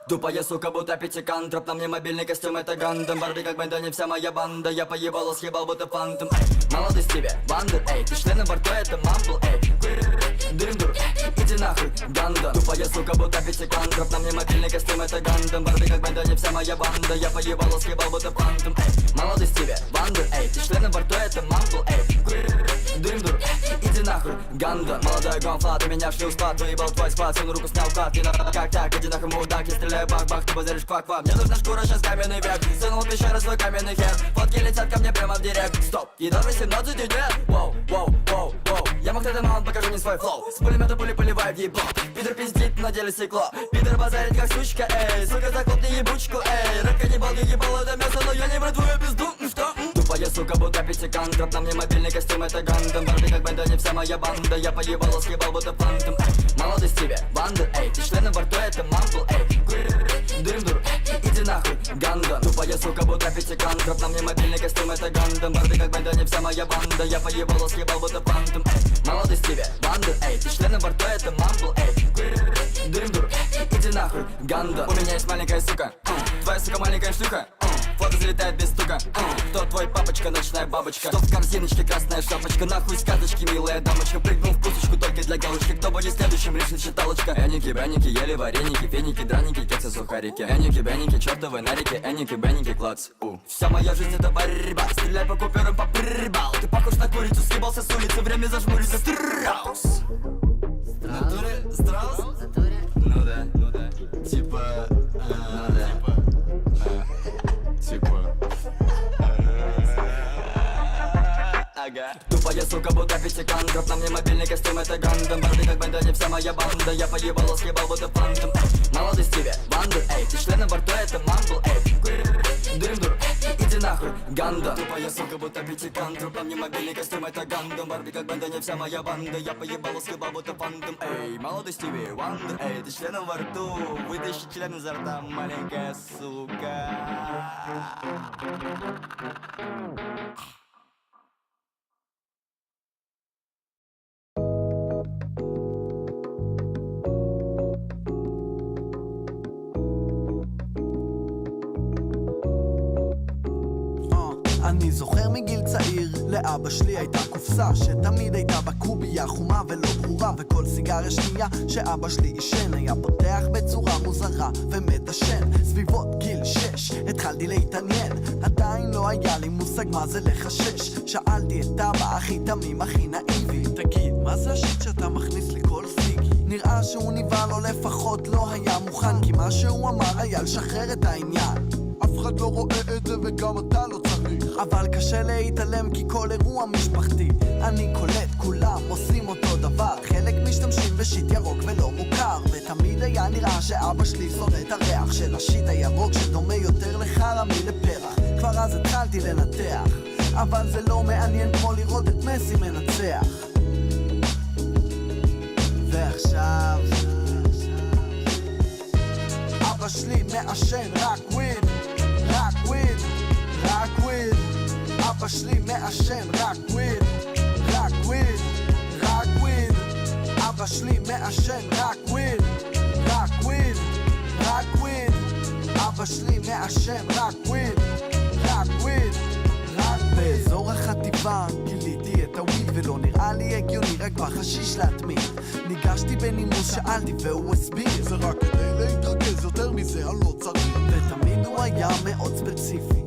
Тупая сука, будто пятикантроп. На мне мобильный костюм, это Гандам. Барби как банда, не вся моя банда. Я поебало съебал, будто фантом. Молодость тебе, Вандер, эй. Ты член на борту, это мамбл, эй. Дырим-дур, иди нахуй, Гандам. Тупая сука, будто пятикантроп. На мне мобильный костюм, это Гандам. Барби как банда, не вся моя банда. Я поебало съебал, будто фантом, эй. Молодость тебе, Вандер, эй. Ты член на борту, это мамбл, эй. Дырим-дур, иди нахуй, Гандам. Молодой гонфла, ты меня шли в спад. Выебал твой спад, всю руку снял кат. Не надо как так, иди нахуй, мудак, я стреляю бах-бах, ты базаришь квак-квак. Мне нужна шкура, сейчас каменный век. Сунул в пещеру свой каменный хер. Фотки летят ко мне прямо в директ. Стоп, едва 18 и нет. Воу, воу, воу, воу. Я мог этот маунт, покажу мне свой флоу. С пулемета пули поливаю в ебло. Питер пиздит, на деле стекло. Питер базарит как сучка, эй. Сука, захлопни ебучку, эй. Рэп не бал, ебал это мясо, но я не вру твою пизду. Что? Тупая сука, будто пятикантроп. На мне мобильный костюм, это Гандам. Барби как банда, не вся моя банда. Я поебало съебал, будто фантом, эй. Молодость тебе, Вандер, эй. Ты член на борту, это мамбл, эй. Дырим-дур, иди нахуй, Гандам. Тупая сука, будто пятикантроп. На мне мобильный костюм, это Гандам. Барби как банда, не вся моя банда. Я поебало съебал, будто фантом, эй. Молодость тебе, Вандер, эй. Ты член на борту, это мамбл, эй. Дырим-дур, иди нахуй, Гандам. У меня есть маленькая сука, твоя сука маленькая шлюха. Фото залетает без стука. Кто твой папочка, ночная бабочка? Что в корзиночке, красная шапочка? Нахуй сказочки, милая дамочка. Прыгнул в пусочку только для галочки. Кто будет следующим, решит считалочка. Эники, бэники, ели вареники, феники, драники, кексы, сухарики. Эники, бэники, чертовы нарики, эники, бэники, клац. Вся моя жизнь это борьба. Стреляй по куперам, по прибал. Ты похож на курицу, съебался с улицы. Время зажмуриться, страус. Натуре, страус? Ну да, ну да. Типа, ну да. Ага. Тупая сука, будто пятикантроп. На мне мобильный костюм, это Гандам. Барби как банда, не вся моя банда. Я поебало съебал, будто фантом, эй. Молодость тебе, Вандер, эй. Ты член на борту, это мамбл, эй. Дырим-дур, иди нахуй, Гандам. Тупая сука, будто пятикантроп. На мне мобильный костюм, это Гандам. Барби как банда, не вся моя банда. Я поебало съебал, будто фантом, эй. Молодость тебе, Вандер, эй. Ты член во рту. Вытащи член изо рта, маленькая сука. אני זוכר מגיל צעיר, לאבא שלי הייתה קופסה שתמיד הייתה בקוביה חומה ולא ברורה, וכל סיגריה שנייה שאבא שלי עישן היה פותח בצורה מוזרה ומדשן. סביבות גיל 6 התחלתי להתעניין, עדיין לא היה לי מושג מה זה לחשש. שאלתי את אבא הכי תמים הכי נאיבי, תגיד מה זה השיט שאתה מכניס לי כל סיגי? נראה שהוא נבהל או לפחות לא היה מוכן, כי מה שהוא אמר היה לשחרר את העניין. אף אחד לא רואה את זה וגם אתה לא צריך, אבל קשה להתעלם כי כל אירוע משפחתי אני קולט, כולם עושים אותו דבר. חלק משתמשים בשיט ירוק ולא מוכר, ותמיד היה נראה שאבא שלי שונא את הריח של השיט הירוק שדומה יותר לחרא מלפרח. כבר אז התחלתי לנתח, אבל זה לא מעניין כמו לראות את מסי מנצח. ועכשיו אבא שלי מעשן רק וויד, רק וויד, רק וויד. אבא שלי מעשן רק וויד, רק וויד, רק וויד. אבא שלי מעשן רק וויד, רק וויד, רק וויד. אבא שלי מעשן רק וויד, רק וויד, רק באזור החטיבה גיליתי את הוויד ולא נראה לי הגיוני רק בחשיש להתמיד. ניגשתי בנימוס, שאלתי והוא הסביר, זה רק כדי להתרכז, יותר מזה אני לא צריך. ותמיד הוא היה מאוד ספציפי,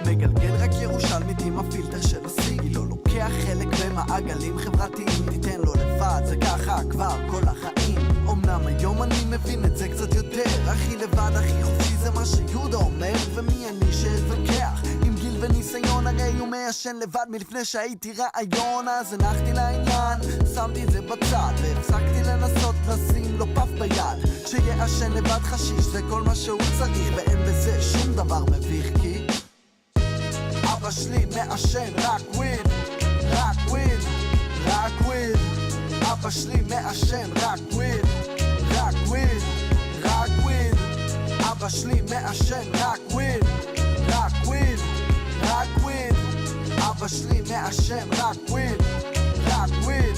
מגלגל רק ירושלמית עם הפילטר של הסיגי. לא לוקח חלק במעגלים חברתיים, תיתן לו לבד, זה ככה כבר כל החיים. אמנם היום אני מבין את זה קצת יותר, הכי לבד הכי חופשי זה מה שיהודה אומר, ומי אני שאתווכח עם גיל וניסיון? הרי הוא מעשן לבד מלפני שהייתי רעיון. אז הנחתי לעניין, שמתי את זה בצד והפסקתי לנסות לשים לו פף ביד. שיעשן לבד חשיש זה כל מה שהוא צריך, ואין בזה שום דבר מביך, כי אבא שלי מעשן רק וויד, רק וויד, רק וויד. אבא שלי מעשן רק וויד, רק וויד, רק וויד. אבא שלי מעשן רק וויד, רק וויד, רק וויד. אבא שלי מעשן רק וויד, רק וויד,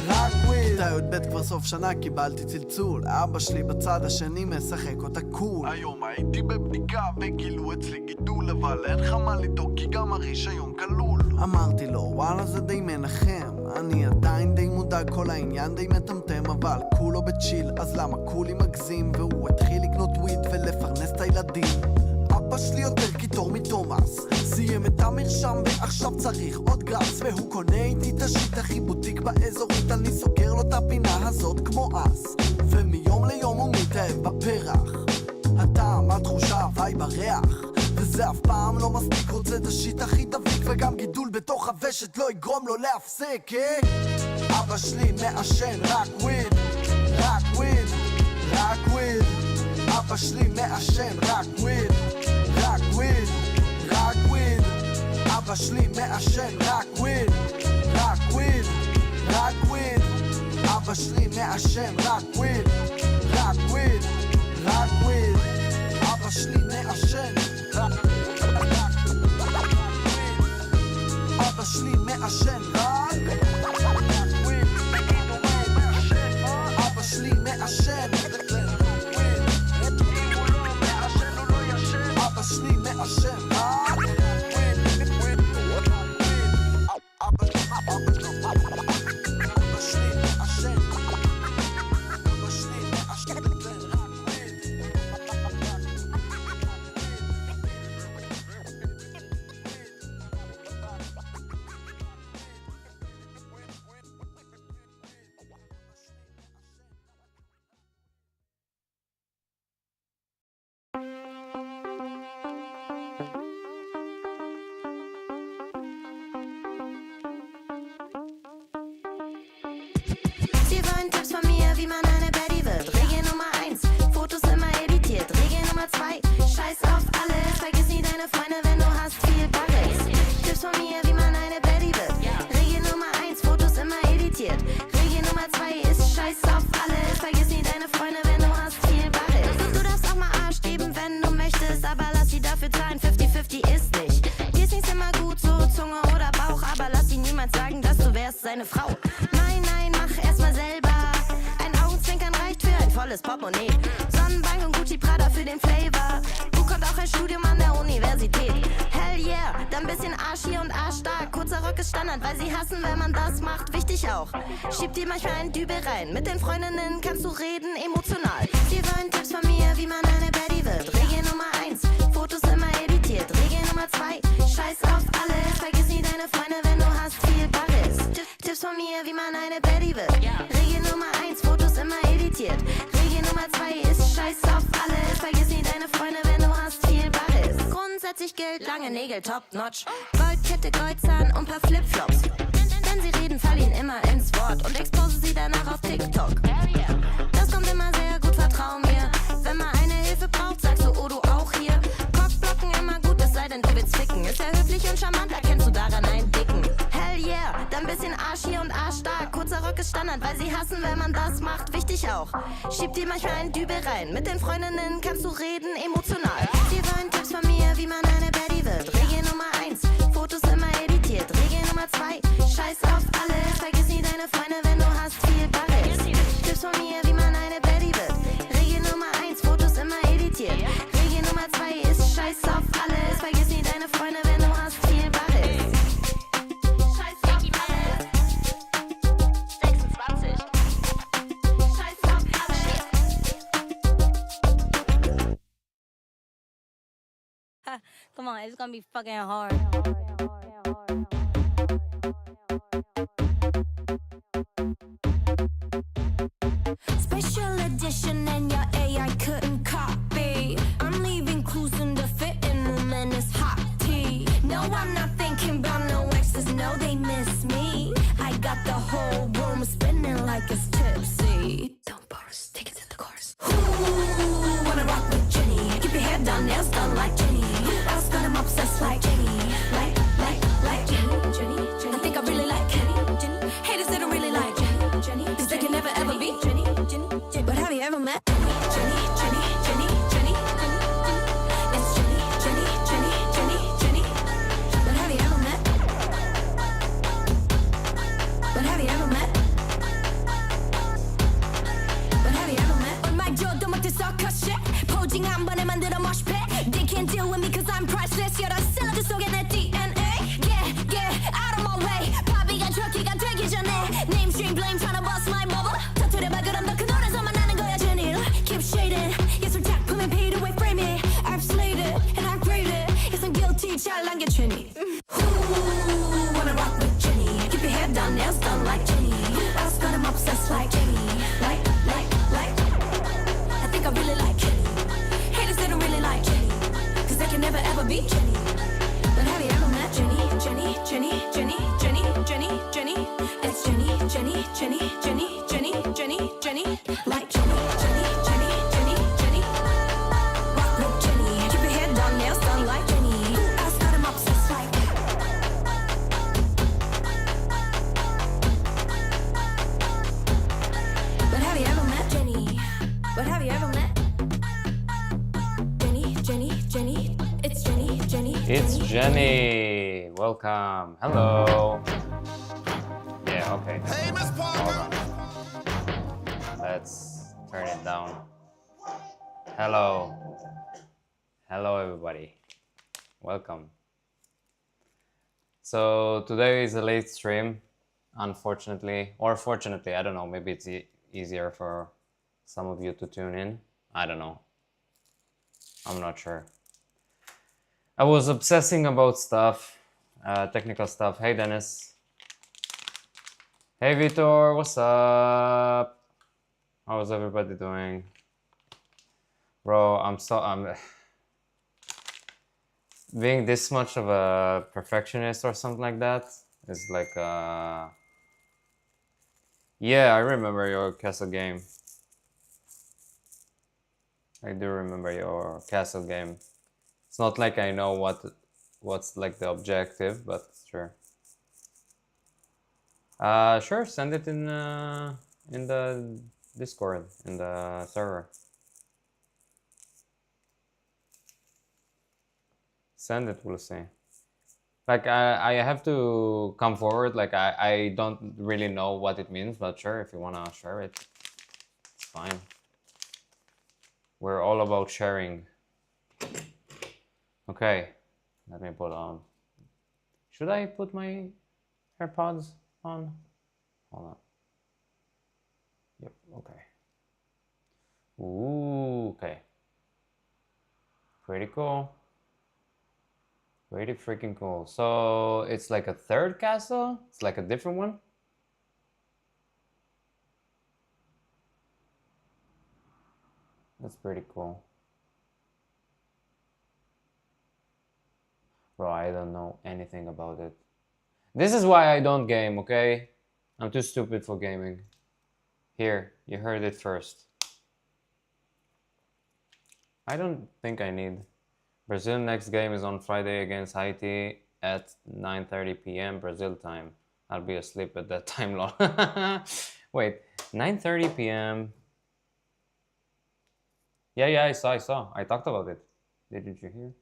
רק וויד. כיתה י"ב כבר סוף שנה קיבלתי צלצול, אבא שלי בצד השני משחק אותה קול. היום הייתי בבדיקה וגילו אצלי גידול, אבל אין לך מה לדאוג כי גם הרישיון כלול. אמרתי לו וואלה זה די מנחם, אני עדיין די מודאג, כל העניין די מטמטם, אבל כולו בצ'יל, אז למה כולי מגזים? והוא התחיל לקנות וויד ולפרנס את הילדים. אבא שלי יותר קיטור מתומאס, סיים את המרשם ועכשיו צריך עוד גרס, והוא קונה איתי את השיט הכי בוטיק באזורית, אני סוגר לו את הפינה הזאת כמו אס, ומיום ליום הוא מתאהב בפרח, הטעם, התחושה, הוואי בריח, וזה אף פעם לא מספיק, רוצה את השיט הכי דביק, וגם גידול בתוך הוושת לא יגרום לו להפסק, אבא שלי מעשן רק וויד, רק וויד, רק וויד. אבא שלי מעשן רק וויד, רק וויד, רק וויד. אבא שלי מעשן רק וויד, רק וויד, רק וויד. אבא שלי מעשן רק וויד, רק וויד, רק וויד. אבא שלי מעשן רק וויד. אבא שלי מעשן רק וויד. אבא שלי מעשן אבא שלי מעשן רק וויד, וויד, וויד. אבא שלי מעשן, אבא שלי מעשן רק Sie wollen Tipps von mir, wie man eine Baddie wird. Regel Nummer 1, Fotos immer editiert. Regel Nummer 2, scheiß auf alles. Vergiss nie deine Freunde, wenn du hast viel Bares. Tipps von mir, wie man eine Baddie wird. Regel Nummer 1, Fotos immer editiert. Regel Nummer 2 ist scheiß auf alles. Vergiss nie deine Freunde, wenn du hast viel Bares. Du darfst auch mal Arsch geben, wenn du möchtest, aber lass sie dafür zahlen, 50-50 ist nicht. Dir ist nichts immer gut, so Zunge oder Bauch, aber lass sie niemals sagen, dass du wärst seine Frau. Nein, nein, mach erstmal selber. Ein Augenzwinkern reicht für ein volles Portemonnaie. Sonnenbank und Gucci Prada für den Flavor. Du kommt auch ein Studium an der Universität. Hell yeah, dann bisschen Arsch hier und Arsch da. Kurzer Rock ist Standard, weil sie hassen, wenn man das macht. Wichtig auch, schieb dir manchmal einen Dübel rein. Mit den Freundinnen kannst du reden, emotional. Sie wollen Tipps von mir, wie man eine Baddie wird. Regel Nummer 1, Fotos immer editiert. Regel Nummer 2, scheiß auf alles. Vergiss nie deine Freunde, wenn du hast viel Bares. Tipps von mir, wie man eine Baddie wird. Regel Nummer 1, Fotos immer editiert. Regel Nummer 2 ist scheiß auf alles. Vergiss nie deine Freunde, wenn du hast viel Bares. Grundsätzlich gilt lange Nägel, top notch. Goldkette, Goldzahn und paar Flipflops. Wenn sie reden, fall ihnen immer ins Wort und expose sie danach auf TikTok. Das kommt immer sehr gut, vertrau mir. Wenn man eine Hilfe braucht, sagst du, oh du auch hier. Cockblocken immer gut, es sei denn du willst ficken. Ist er höflich und charmant, erkennst du daran einen Dicken. Hell yeah, dann bisschen Arsch hier und Arsch da. Kurzer Rock ist Standard, weil sie hassen, wenn man das macht. Wichtig auch, schieb dir manchmal einen Dübel rein. Mit den Freundinnen kannst du reden, emotional. Sie wollen Tipps von mir, wie man eine Baddie wird. Regel Nummer 1, Fotos immer editiert. Regel Nummer 2, scheiß auf alles. Vergiss nie deine Freunde, wenn du hast viel Bares. Tipps von mir, wie man eine Baddie wird. Regel Nummer 1, Fotos immer editiert. Regel Nummer 2 ist scheiß auf alles. Vergiss nie deine Freunde, wenn du hast viel Bares. Scheiß auf alles. 26. Scheiß auf alles. Come on, it's gonna be fucking hard. Special edition and your AI couldn't copy. I'm leaving clues in the fitting room and it's hot tea. No, I'm not thinking about no exes, no, they miss me. I got the whole room spinning like it's tipsy. Don't burst, take it to the chorus. Ooh, wanna rock with Jenny. Keep your head down, nails done like Jenny. Who else got him obsessed like Jenny? Like Jenny. I think I really like Jenny. Haters they don't really like Jenny. Cause they can never ever be Jenny. But have you ever met Jenny? It's Jenny. It's Jenny. be Jenny. But have you ever met Jenny? Jenny, Jenny, Jenny, Jenny, Jenny, Jenny. It's Jenny, Jenny, Jenny, Jenny, Jenny, Jenny, Jenny. Like Jenny, Jenny, Jenny, Jenny, Jenny. Rock with Jenny. Keep your head down, nails done like Jenny. Who else got him obsessed like? But have you ever met Jenny? But have you ever met Jenny, Jenny, Jenny? It's Jenny, Jenny. It's Jenny. Welcome. Hello. Yeah, okay. Hey, Miss Hold Parker. on. Let's turn it down. Hello. Hello, everybody. Welcome. So today is a late stream, unfortunately, or fortunately, I don't know. Maybe it's easier for some of you to tune in. I don't know. I'm not sure. I was obsessing about stuff, technical stuff. Hey, Dennis. Hey, Vitor. What's up? How's everybody doing? Bro, I'm being this much of a perfectionist or something like that is like yeah, I remember your castle game. I do remember your castle game. It's not like I know what's like the objective, but sure. Sure, send it in the Discord, in the server. Send it, we'll see. Like I have to come forward. Like I don't really know what it means, but sure, if you wanna share it, it's fine. We're all about sharing. Okay, let me put on. Should I put my AirPods on? Hold on. Yep, okay. Ooh, okay. Pretty cool. Pretty freaking cool. So it's like a third castle? It's like a different one? That's pretty cool. Bro, I don't know anything about it. This is why I don't game, okay? I'm too stupid for gaming. Here, you heard it first. I don't think I need. Brazil next game is on Friday against Haiti at 9:30 p.m. Brazil time. I'll be asleep at that time, lol. Wait, 9:30 p.m. Yeah, I saw. I talked about it. Didn't you hear?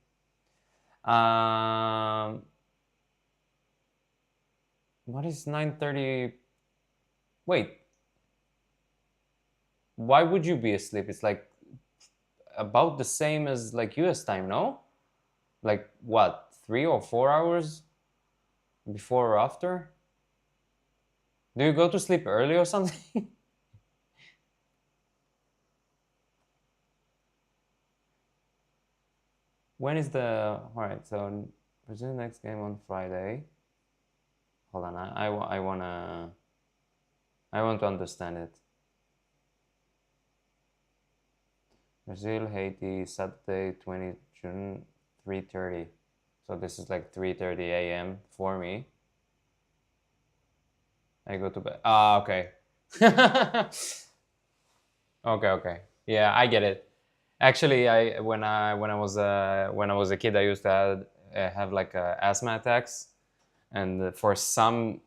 What is 9:30? Wait. Why would you be asleep? It's like about the same as like US time, no? Like what, 3 or 4 hours before or after? Do you go to sleep early or something? When is the, all right, so Brazil next game on Friday. Hold on, I want to understand it. Brazil, Haiti, Saturday, 20 June, 3:30. So this is like 3:30 a.m. for me. I go to bed. Ah, okay. Okay. Yeah, I get it. Actually, when I was a kid, I used to have like asthma attacks, and for some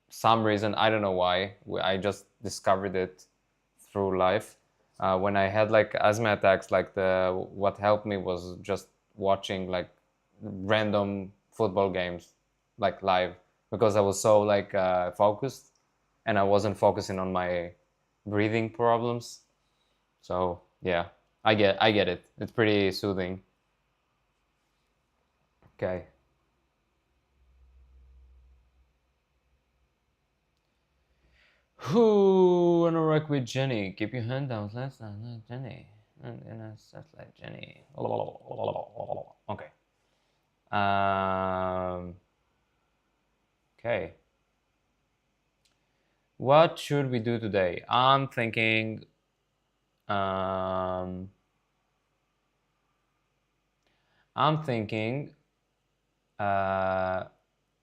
some reason, I don't know why, I just discovered it through life. When I had like asthma attacks, like what helped me was just watching like random football games, like live, because I was so like focused, and I wasn't focusing on my breathing problems. So yeah, I get it. It's pretty soothing. Okay. Who wanna work with Jenny? Keep your hand down. Let's not like Jenny. And that's like Jenny. Okay. Okay. What should we do today? I'm thinking I'm thinking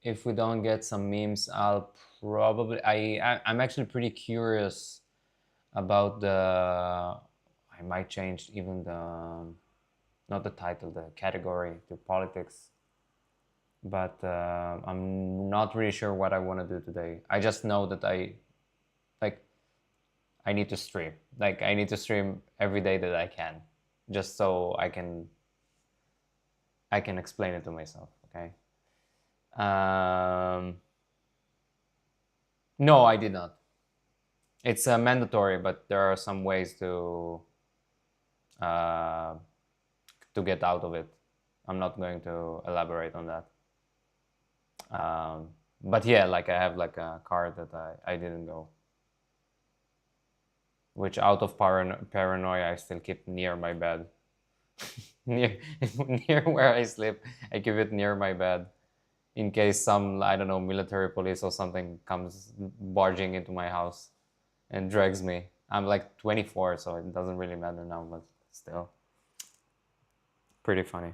if we don't get some memes, I'll probably I'm actually pretty curious about I might change even the not the title, the category to politics, but I'm not really sure what I want to do today. I just know that I need to stream. Like I need to stream every day that I can, just so I can explain it to myself. Okay. No, I did not. It's mandatory, but there are some ways to get out of it. I'm not going to elaborate on that. But yeah, like I have like a card that I didn't go, which out of paranoia I still keep near my bed. near where I sleep, I keep it near my bed in case some, I don't know, military police or something comes barging into my house and drags me. I'm like 24, so it doesn't really matter now, but still pretty funny.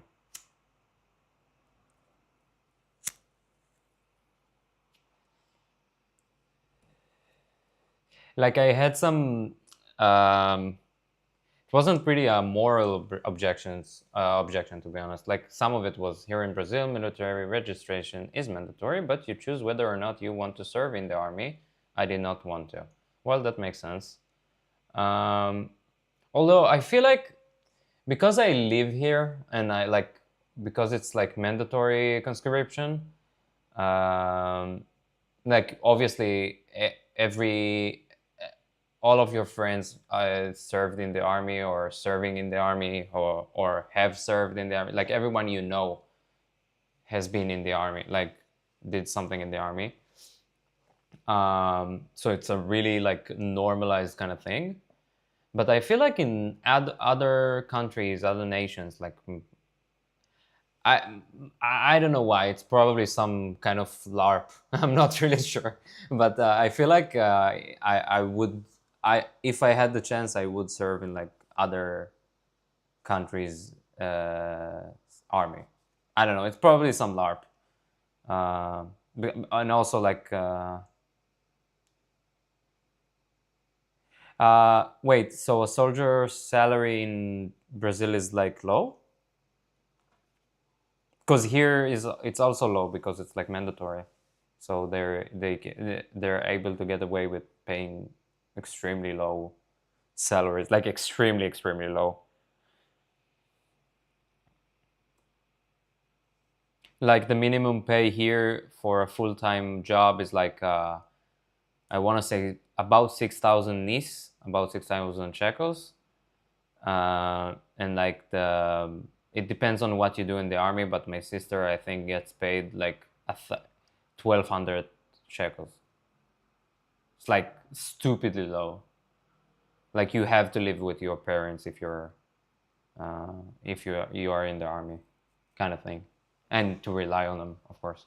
Like I had some it wasn't really a moral objection to be honest. Like some of it was, here in Brazil military registration is mandatory, but you choose whether or not you want to serve in the army. I did not want to. Well, that makes sense. Although I feel like because I live here and because it's like mandatory conscription, like obviously all of your friends served in the army or serving in the army or have served in the army. Like everyone you know has been in the army, like did something in the army. So it's a really like normalized kind of thing. But I feel like in other countries, other nations, like I don't know why. It's probably some kind of LARP. I'm not really sure, but I feel like I would if I had the chance, I would serve in like other countries' army. I don't know. It's probably some LARP, and also like. Wait, so a soldier's salary in Brazil is like low? Because here it's also low because it's like mandatory, so they're able to get away with paying extremely low salaries, like extremely low. Like the minimum pay here for a full-time job is like I want to say about 6,000 NIS, about 6,000 shekels, and like it depends on what you do in the army, but my sister I think gets paid like 1,200 shekels. It's like stupidly low. Like you have to live with your parents if you are in the army, kind of thing, and to rely on them, of course.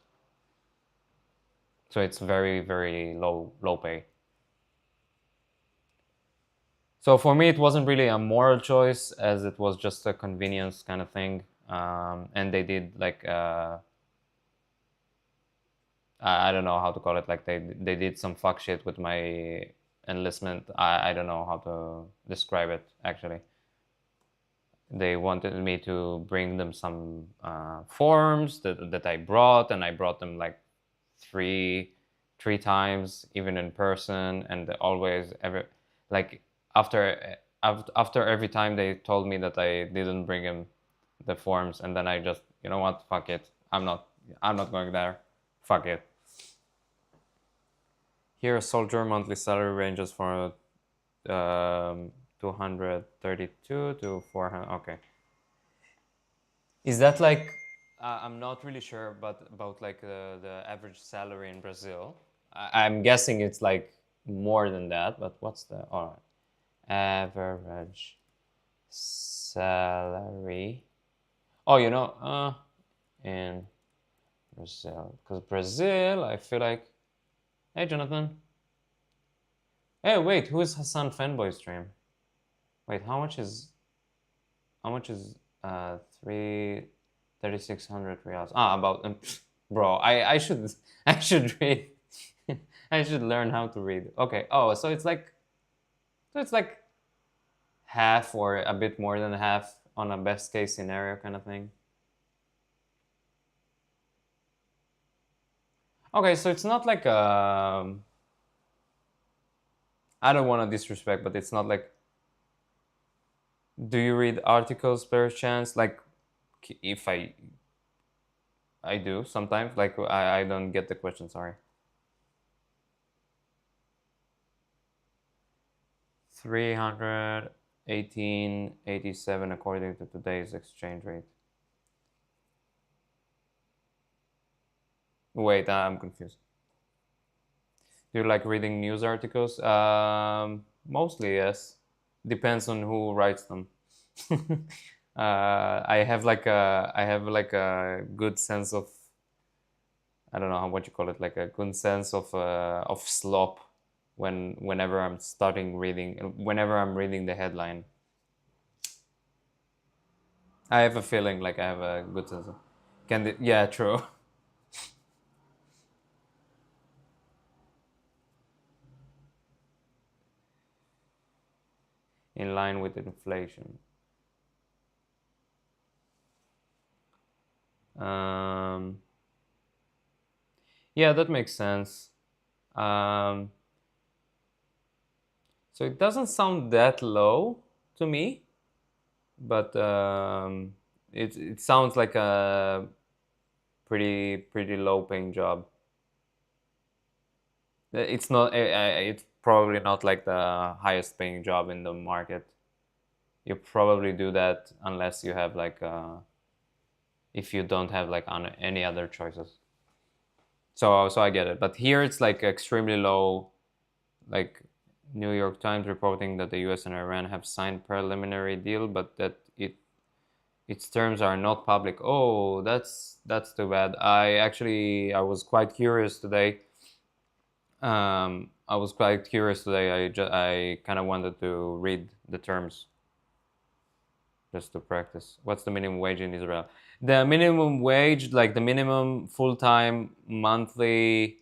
So it's very low pay. So for me, it wasn't really a moral choice, as it was just a convenience kind of thing. And they did like I don't know how to call it. Like they did some fuck shit with my enlistment. I don't know how to describe it actually. They wanted me to bring them some forms that I brought, and I brought them like three times, even in person, and always after every time they told me that I didn't bring him the forms, and then I just, you know what, fuck it, I'm not going there, fuck it. Here a soldier monthly salary ranges from 232 to 400. Okay, is that like I'm not really sure, but about like the average salary in Brazil. I'm guessing it's like more than that, but what's the average salary? Oh, you know, in Brazil, because Brazil, I feel like. Hey, Jonathan. Hey, wait, who is Hassan Fanboy stream? Wait, how much is 3 3,600 reals. About bro. I should read. I should learn how to read. Okay. Oh, so it's like half or a bit more than half on a best case scenario kind of thing. Okay, so it's not like I don't want to disrespect, but it's not like. Do you read articles per chance? Like, if I do sometimes. Like, I don't get the question. Sorry. 318.87 according to today's exchange rate. Wait, I'm confused. Do you like reading news articles? Mostly, yes. Depends on who writes them. I have like a good sense of, I don't know what you call it, like a good sense of slop whenever I'm reading the headline. I have a feeling like I have a good sense of. Yeah, true. In line with inflation. Yeah, that makes sense. So it doesn't sound that low to me, but it sounds like a pretty low paying job. It's not. It's probably not like the highest paying job in the market. You probably do that unless you have like if you don't have like any other choices. So I get it, but here it's like extremely low. Like New York Times reporting that the U.S. and Iran have signed preliminary deal, but that its terms are not public. Oh, that's too bad. I was quite curious today. I kind of wanted to read the terms just to practice. What's the minimum wage in Israel? The minimum wage, like the minimum full-time monthly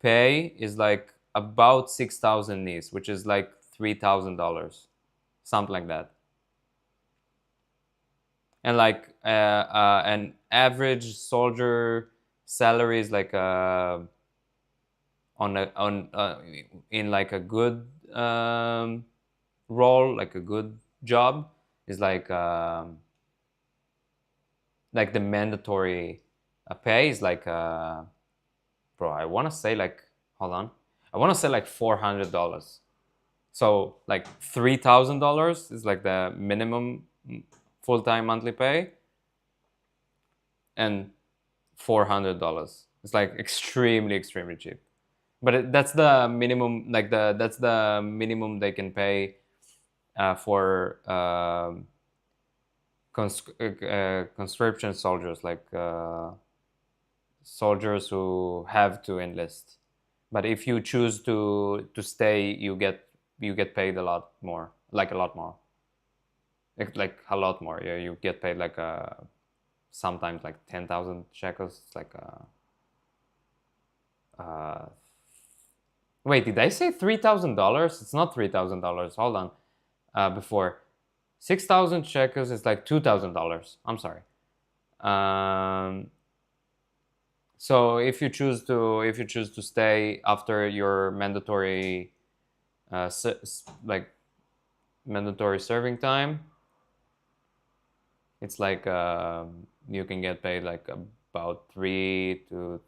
pay, is like about 6,000 nis, which is like $3,000, something like that. And like an average soldier salary is like in like a good role, like a good job, is like the mandatory pay is like bro, I want to say like, hold on, I want to say like $400. So like $3,000 is like the minimum full-time monthly pay, and $400. It's like extremely cheap. But that's the minimum, like that's the minimum they can pay for conscription soldiers, like soldiers who have to enlist. But if you choose to stay, you get paid a lot more, like a lot more. Like a lot more. Yeah, you get paid like sometimes like 10,000 shekels. It's like wait, did I say $3,000? It's not $3,000. Hold on. Before 6,000 shekels is like $2,000. I'm sorry. So if you choose to stay after your mandatory mandatory serving time, it's like you can get paid like about $3,000 to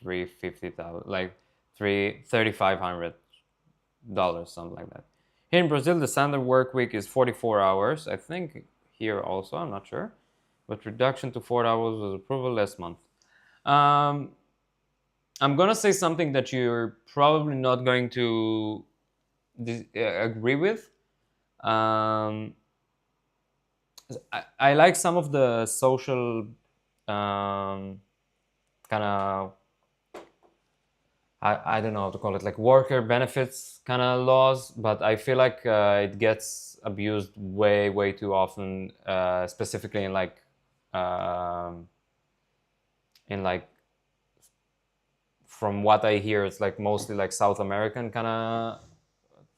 $350,000, like $3,500, something like that. Here in Brazil, the standard work week is 44 hours. I think here also, I'm not sure, but reduction to 4 hours was approved last month. I'm gonna say something that you're probably not going to agree with. I like some of the social kind of, I don't know how to call it, like worker benefits kind of laws, but I feel like it gets abused way too often, specifically in like in like, from what I hear, it's like mostly like South American kind of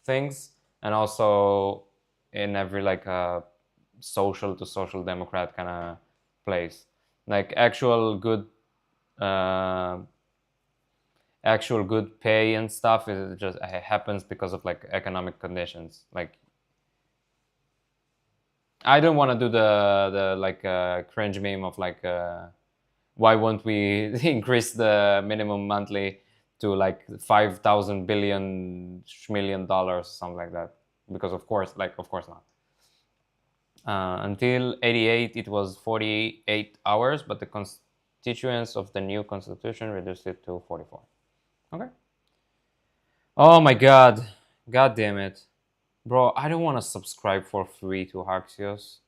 things, and also in every like social to social democrat kind of place. Like actual good pay and stuff is just happens because of like economic conditions. Like I don't want to do the like cringe meme of like why won't we increase the minimum monthly to like 5,000 billion million dollars, something like that, because of course not. Until 88 it was 48 hours, but the constituents of the new constitution reduced it to 44. Okay. Oh my god damn it, bro, I don't want to subscribe for free to Axios.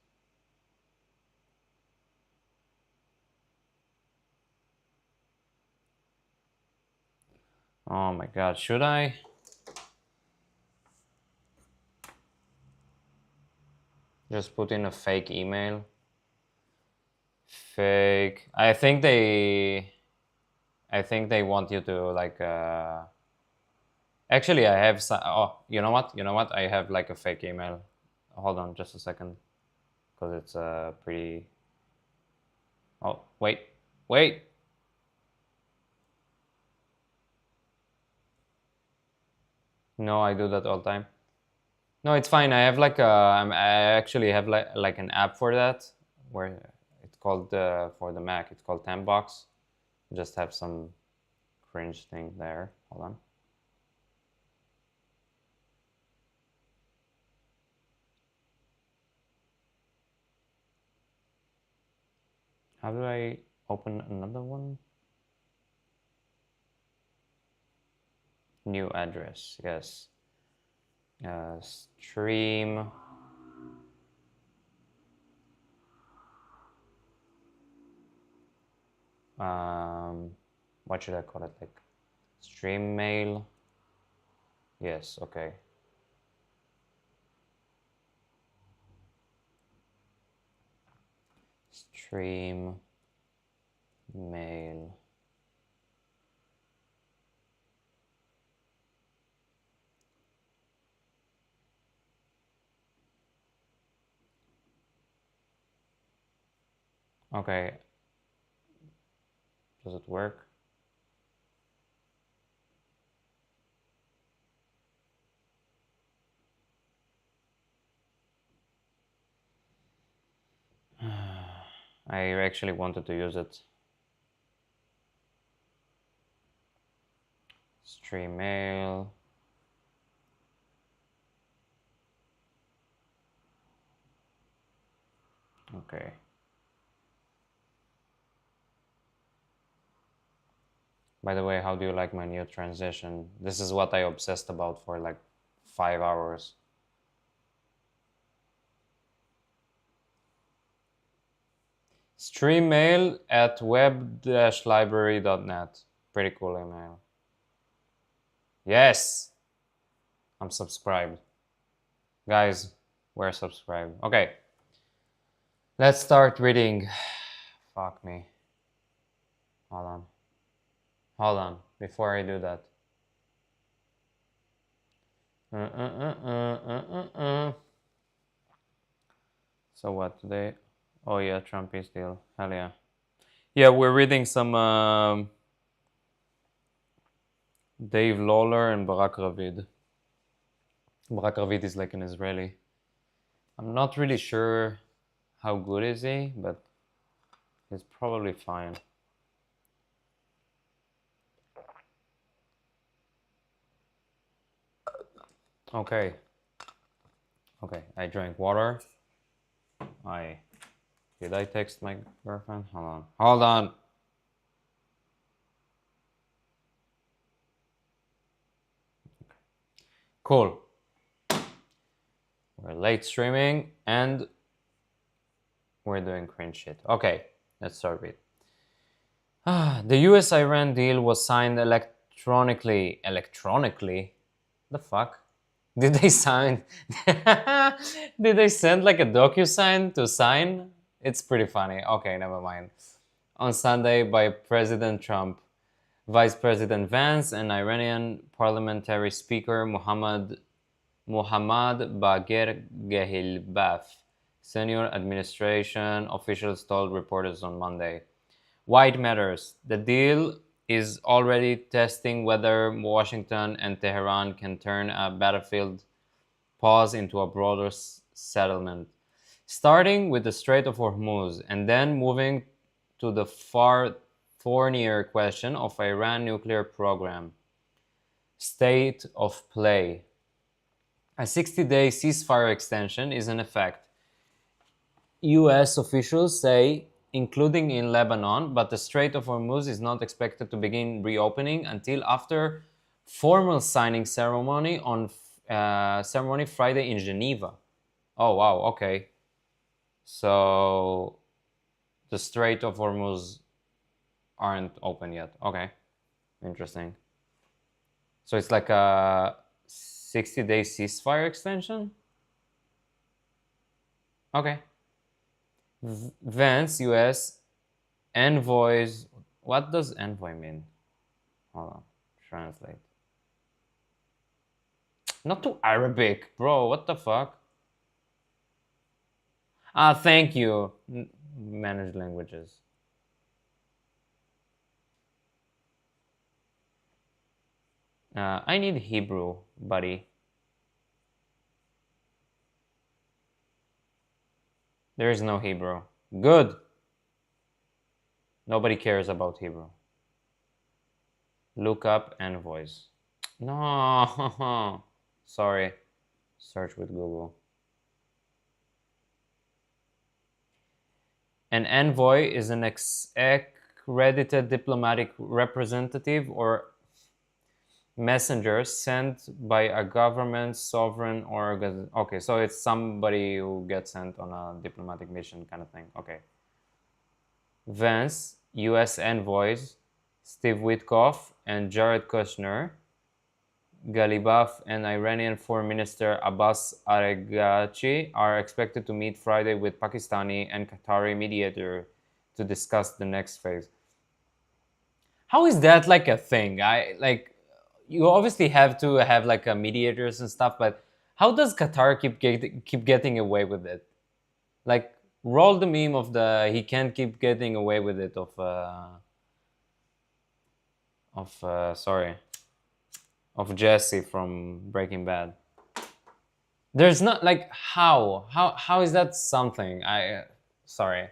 Oh my god, should I? Just put in a fake email. Fake. I think they want you to like actually I have some, oh, you know what, I have like a fake email. Hold on just a second, because it's pretty. Oh, wait. No, I do that all the time. No, it's fine. I have like I actually have like an app for that, where it's called for the Mac. It's called Tempbox. Just have some cringe thing there. Hold on. How do I open another one? New address. Yes. Stream. What should I call it? Like stream mail. Yes. Okay. Stream mail. Okay. Does it work? I actually wanted to use it. Stream mail. Okay. By the way, how do you like my new transition? This is what I obsessed about for like 5 hours. Stream mail at web-library.net. Pretty cool email. Yes! I'm subscribed. Guys, we're subscribed. Okay. Let's start reading. Fuck me. Hold on, before I do that. So what today? Oh yeah, Trumpy still. Hell yeah. Yeah, we're reading some Dave Lawler and Barak Ravid. Barak Ravid is like an Israeli. I'm not really sure how good is he, but he's probably fine. Okay, I drank water. Did I text my girlfriend? Hold on. Okay. Cool. We're late streaming and we're doing cringe shit. Okay, let's start with. The US-Iran deal was signed electronically. Electronically? The fuck? Did they sign? Did they send like a DocuSign to sign It's pretty funny. Okay, never mind. On Sunday by President Trump, Vice President Vance, and Iranian Parliamentary Speaker Muhammad Bagher Ghehilbaf. Senior administration officials told reporters on Monday. Why it matters. The deal is already testing whether Washington and Tehran can turn a battlefield pause into a broader settlement, starting with the Strait of Hormuz and then moving to the far thornier question of Iran nuclear program. State of play. A 60-day ceasefire extension is in effect. US officials say, including in Lebanon, but the Strait of Hormuz is not expected to begin reopening until after formal signing ceremony on ceremony Friday in Geneva. Oh wow, okay. So the Strait of Hormuz aren't open yet. Okay, interesting. So it's like a 60-day ceasefire extension? Okay. Vance, US envoys. What does envoy mean? Hold on, translate. Not to Arabic, bro. What the fuck? Ah, thank you. Manage languages. I need Hebrew, buddy. There is no Hebrew. Good. Nobody cares about Hebrew. Look up envoys. No. Sorry. Search with Google. An envoy is an accredited diplomatic representative or messenger sent by a government, sovereign, or okay, so it's somebody who gets sent on a diplomatic mission kind of thing. Okay. Vance, US envoys, Steve Witkoff and Jared Kushner, Ghalibaf and Iranian Foreign Minister Abbas Araghchi are expected to meet Friday with Pakistani and Qatari mediator to discuss the next phase. How is that like a thing? You obviously have to have like a mediators and stuff, but how does Qatar keep getting away with it? Like, roll the meme of the he can't keep getting away with it of Jesse from Breaking Bad. There's not like how is that something? Sorry.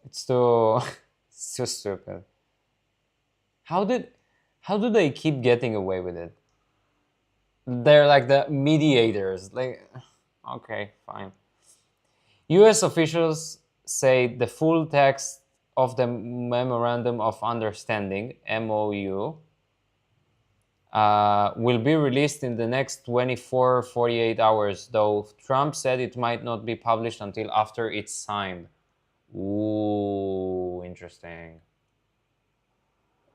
It's too it's too stupid. How do they keep getting away with it? They're like the mediators. Like, okay, fine. US officials say the full text of the Memorandum of Understanding, MOU, will be released in the next 24-48 hours, though Trump said it might not be published until after it's signed. Ooh, interesting.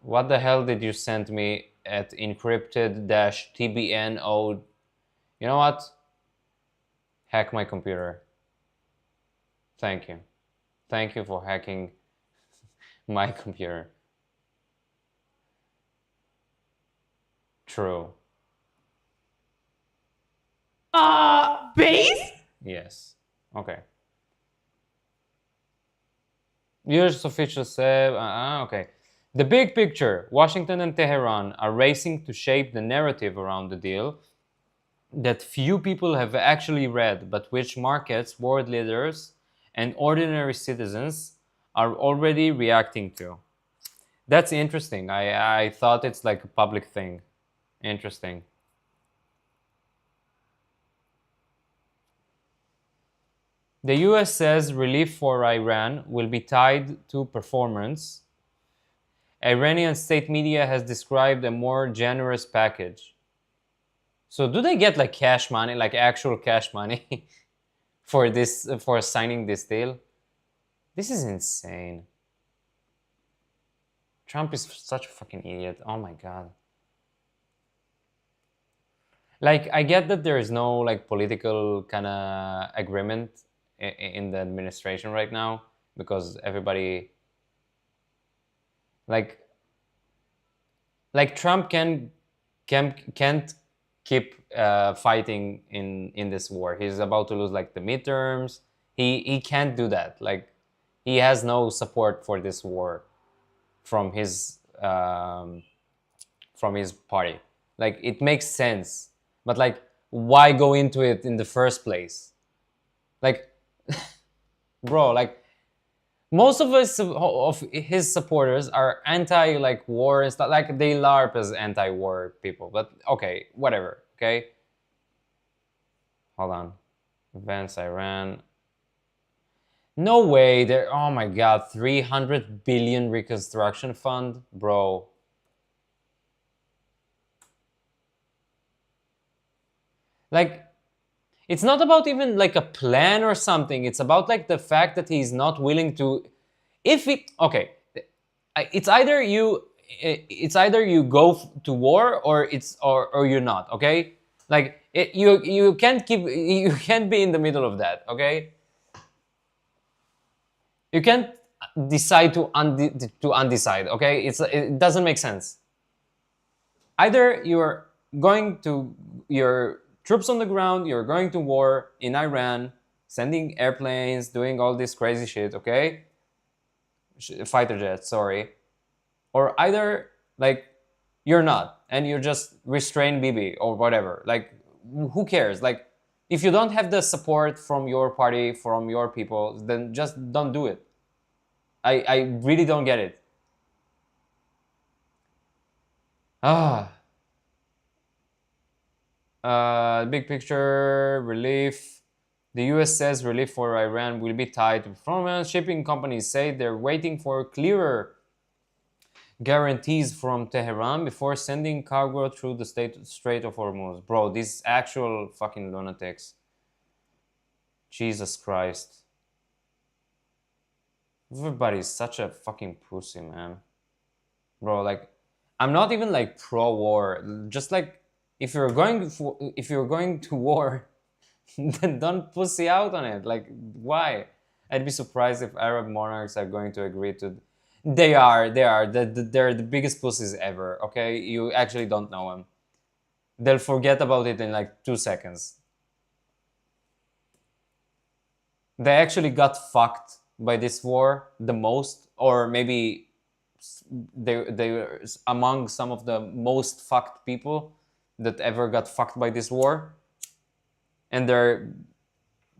What the hell did you send me at encrypted-tbno? You know what? Hack my computer. Thank you. Thank you for hacking my computer. True. Base? Yes. Okay. US officials say, okay. The big picture, Washington and Tehran are racing to shape the narrative around the deal that few people have actually read, but which markets, world leaders, and ordinary citizens are already reacting to. That's interesting. I thought it's like a public thing. Interesting. The US says relief for Iran will be tied to performance. Iranian state media has described a more generous package. So do they get like cash money, like actual cash money for this, for signing this deal? This is insane. Trump is such a fucking idiot. Oh my God. Like, I get that there is no like political kind of agreement in the administration right now, because everybody like Trump can't keep fighting in this war. He's about to lose like the midterms. He can't do that. Like, he has no support for this war from his party. Like, it makes sense, but like, why go into it in the first place? Like, bro, like, most of his supporters are anti like war and stuff. Like, they LARP as anti-war people. But okay, whatever. Okay, hold on. Events Iran. No way. There. Oh my God. 300 billion reconstruction fund, bro. Like, it's not about even like a plan or something. It's about like the fact that he's not willing to. If it okay, it's either you go to war, or you're not. Okay, like you can't be in the middle of that. Okay, you can't decide to undecide. Okay, it doesn't make sense. Either you're going to your troops on the ground, you're going to war in Iran, sending airplanes, doing all this crazy shit, okay? Fighter jets, sorry. Or either, like, you're not, and you just restrain Bibi or whatever. Like, who cares? Like, if you don't have the support from your party, from your people, then just don't do it. I really don't get it. Big picture, relief. The US says relief for Iran will be tied to performance. Shipping companies say they're waiting for clearer guarantees from Tehran before sending cargo through the Strait of Hormuz. Bro, these actual fucking lunatics. Jesus Christ. Everybody's such a fucking pussy, man. Bro, like, I'm not even like pro-war. Just like, if you're going to war, then don't pussy out on it. Like, why? I'd be surprised if Arab monarchs are going to agree to. They are. They're the biggest pussies ever. Okay, you actually don't know them. They'll forget about it in like 2 seconds. They actually got fucked by this war the most, or maybe they were among some of the most fucked people that ever got fucked by this war, and they're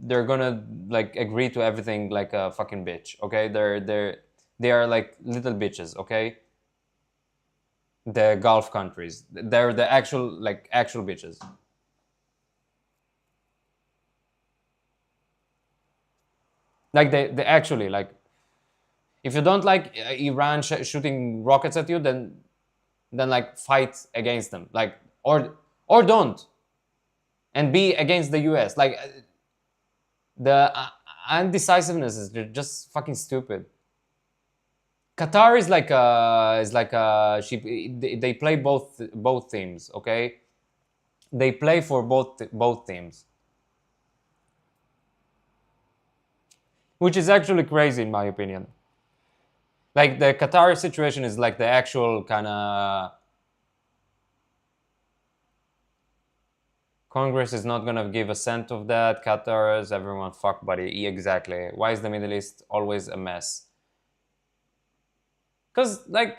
gonna like agree to everything like a fucking bitch. Okay, they are like little bitches. Okay, the Gulf countries, they're the actual bitches. Like, they actually, like, if you don't like Iran shooting rockets at you, then like fight against them, like, or don't, and be against the US. Like, the undecisiveness is just fucking stupid. Qatar is like they play both teams. Okay, they play for both teams, which is actually crazy in my opinion. Like, the Qatar situation is like the actual kind of. Congress is not gonna give a cent of that. Qatar is everyone fuck buddy. Exactly. Why is the Middle East always a mess? Because, like,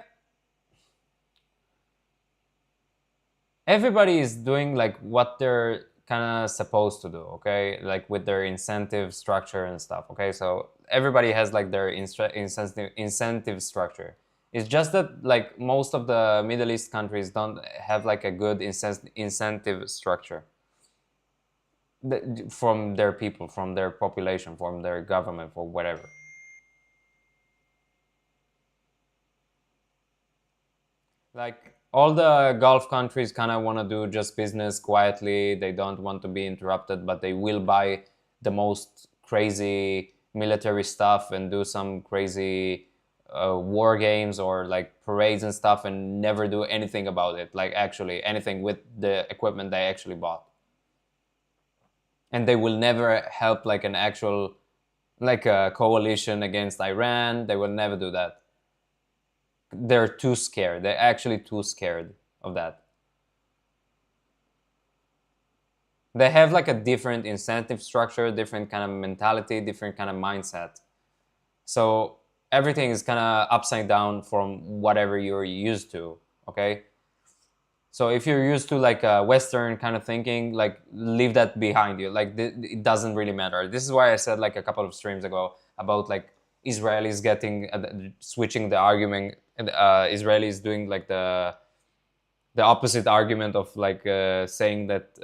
everybody is doing like what they're kind of supposed to do, okay? Like, with their incentive structure and stuff, okay? So everybody has like their incentive structure. It's just that like most of the Middle East countries don't have like a good incentive structure from their people, from their population, from their government, for whatever. Like, all the Gulf countries kind of want to do just business quietly. They don't want to be interrupted, but they will buy the most crazy military stuff and do some crazy war games or like parades and stuff, and never do anything about it, like actually anything with the equipment they actually bought. And they will never help like an actual like a coalition against Iran. They will never do that. They're too scared. They're actually too scared of that. They have like a different incentive structure, different kind of mentality, different kind of mindset. So everything is kind of upside down from whatever you're used to, okay? So if you're used to like a Western kind of thinking, like leave that behind you. Like it doesn't really matter. This is why I said like a couple of streams ago about like Israelis getting, switching the argument, Israelis doing like the opposite argument of like saying that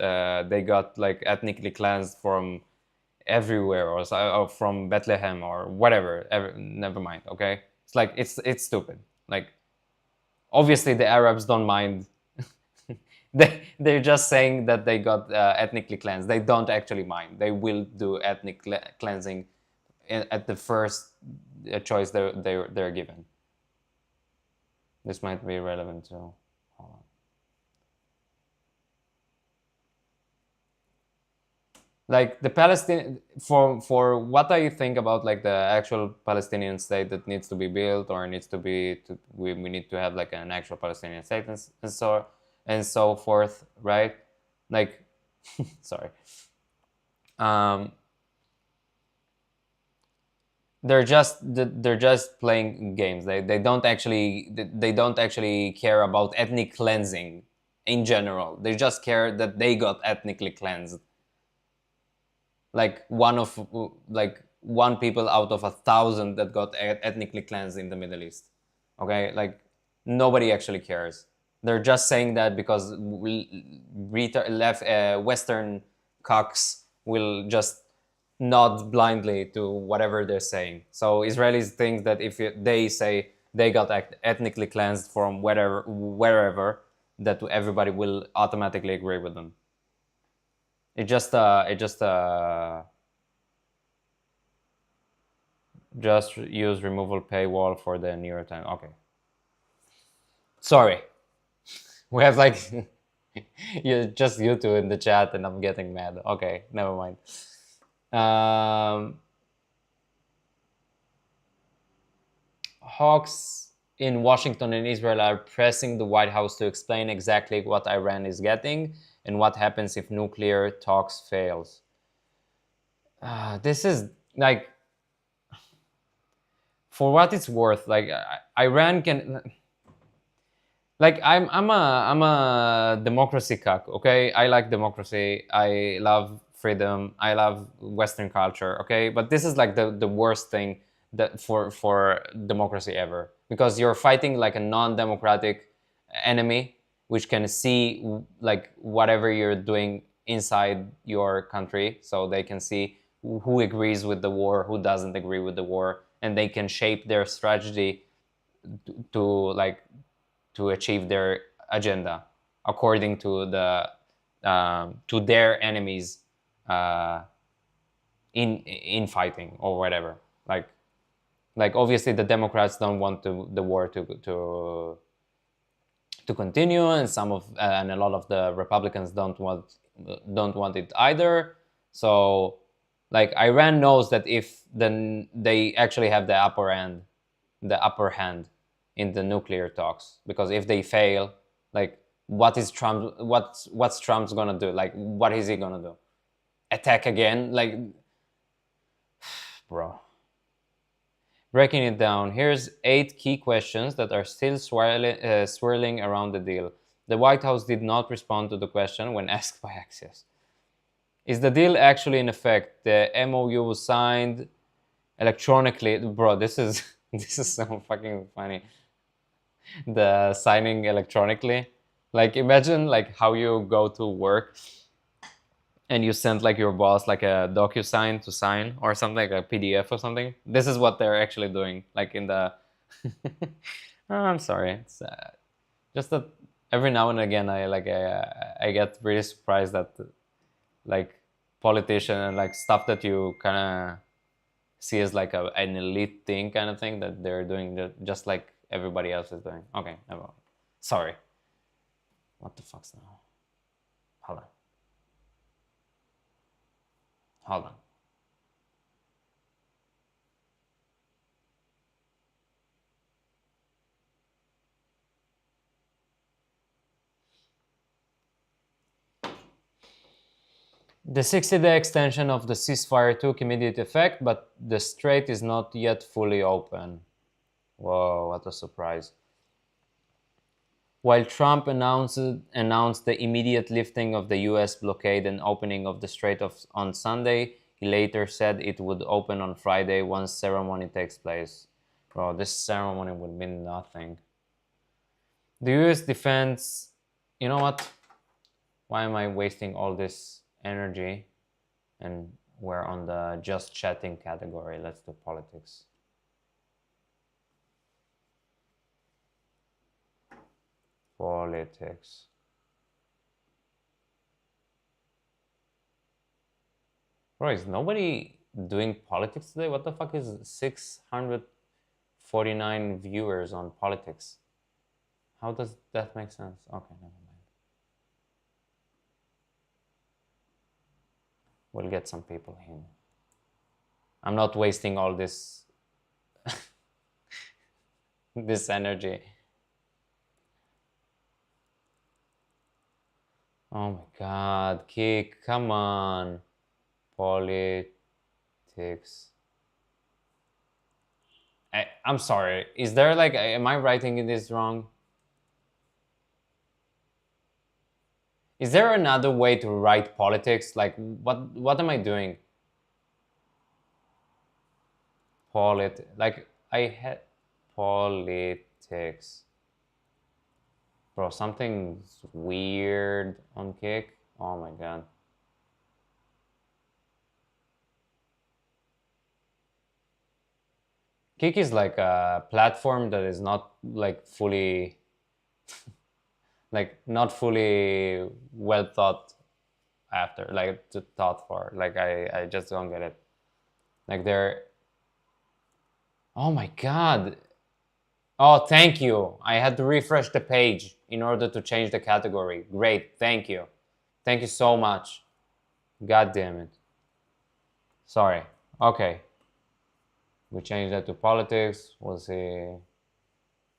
they got like ethnically cleansed from everywhere or from Bethlehem or whatever. Never mind. Okay, it's like it's stupid. Like obviously the Arabs don't mind. They're just saying that they got ethnically cleansed. They don't actually mind. They will do ethnic cleansing at the first choice they're given. This might be relevant too. Hold on. Like the Palestinian, for what I think about like the actual Palestinian state that needs to be built or needs to be, we need to have like an actual Palestinian state and so forth, right? Like, sorry. They're just playing games. They don't actually care about ethnic cleansing in general. They just care that they got ethnically cleansed. Like one people out of 1,000 that got ethnically cleansed in the Middle East. Okay, like nobody actually cares. They're just saying that because Western cocks will just nod blindly to whatever they're saying. So Israelis think that if they say they got ethnically cleansed from wherever, that everybody will automatically agree with them. Just use removal paywall for the New York Times. Okay. Sorry. We have like you two in the chat and I'm getting mad. Okay, never mind. Hawks in Washington and Israel are pressing the White House to explain exactly what Iran is getting and what happens if nuclear talks fails. This is like, for what it's worth, like Iran can, like I'm a democracy cuck, okay? I like democracy. I love freedom. I love Western culture, okay? But this is like the worst thing that for democracy ever, because you're fighting like a non-democratic enemy which can see like whatever you're doing inside your country, so they can see who agrees with the war, who doesn't agree with the war, and they can shape their strategy to achieve their agenda according to the to their enemies in fighting or whatever. Like obviously the Democrats don't want the war to continue, and and a lot of the Republicans don't want it either. So like Iran knows that if then they actually have the upper hand in the nuclear talks, because if they fail, like what's Trump's gonna do? Like what is he gonna do? Attack again? Like bro. Breaking it down, here's 8 key questions that are still swirling around the deal. The White House did not respond to the question when asked by Axios. Is the deal actually in effect? The MOU was signed electronically. Bro, this is so fucking funny. The signing electronically. Like imagine like how you go to work and you send like your boss like a DocuSign to sign or something, like a PDF or something. This is what they're actually doing, like in the oh, I'm sorry, it's just that every now and again I get really surprised that like politician and like stuff that you kind of see as like an elite thing kind of thing that they're doing just like everybody else is doing. Okay, never mind. Sorry. What the fuck's now? Hold on. Hold on. The 60-day extension of the ceasefire took immediate effect, but the strait is not yet fully open. Whoa, what a surprise. While Trump announced the immediate lifting of the US blockade and opening of the strait on Sunday, he later said it would open on Friday once ceremony takes place. Bro, this ceremony would mean nothing. The US defense... You know what? Why am I wasting all this energy? And we're on the just chatting category. Let's do politics. Politics. Bro, is nobody doing politics today? What the fuck is 649 viewers on politics? How does that make sense? Okay, never mind. We'll get some people in. I'm not wasting all this this energy. Oh my god, Kick, come on. Politics. I'm sorry. Is there like, am I writing this wrong? Is there another way to write politics? Like, what am I doing? Like, I had politics. Bro, something's weird on Kick. Oh my god. Kick is like a platform that is not like fully like not fully well thought after, like thought for. Like I just don't get it. Like they're... Oh my god. Oh, thank you. I had to refresh the page in order to change the category. Great, thank you. Thank you so much. God damn it. Sorry. Okay. We change that to politics. We'll see.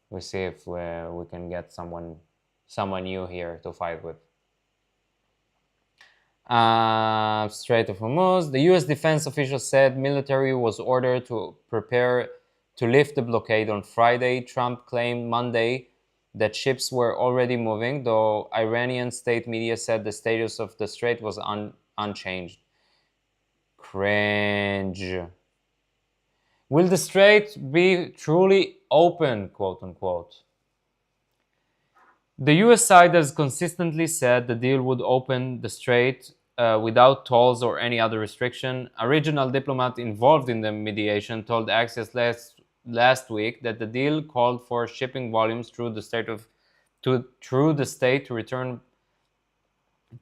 We'll see if we can get someone new here to fight with. Strait of Hormuz. The U.S. defense official said military was ordered to prepare to lift the blockade on Friday. Trump claimed Monday that ships were already moving, though Iranian state media said the status of the strait was unchanged. Cringe. Will the strait be truly open, quote unquote? The US side has consistently said the deal would open the strait without tolls or any other restriction. A regional diplomat involved in the mediation told Axios last week that the deal called for shipping volumes through the state to return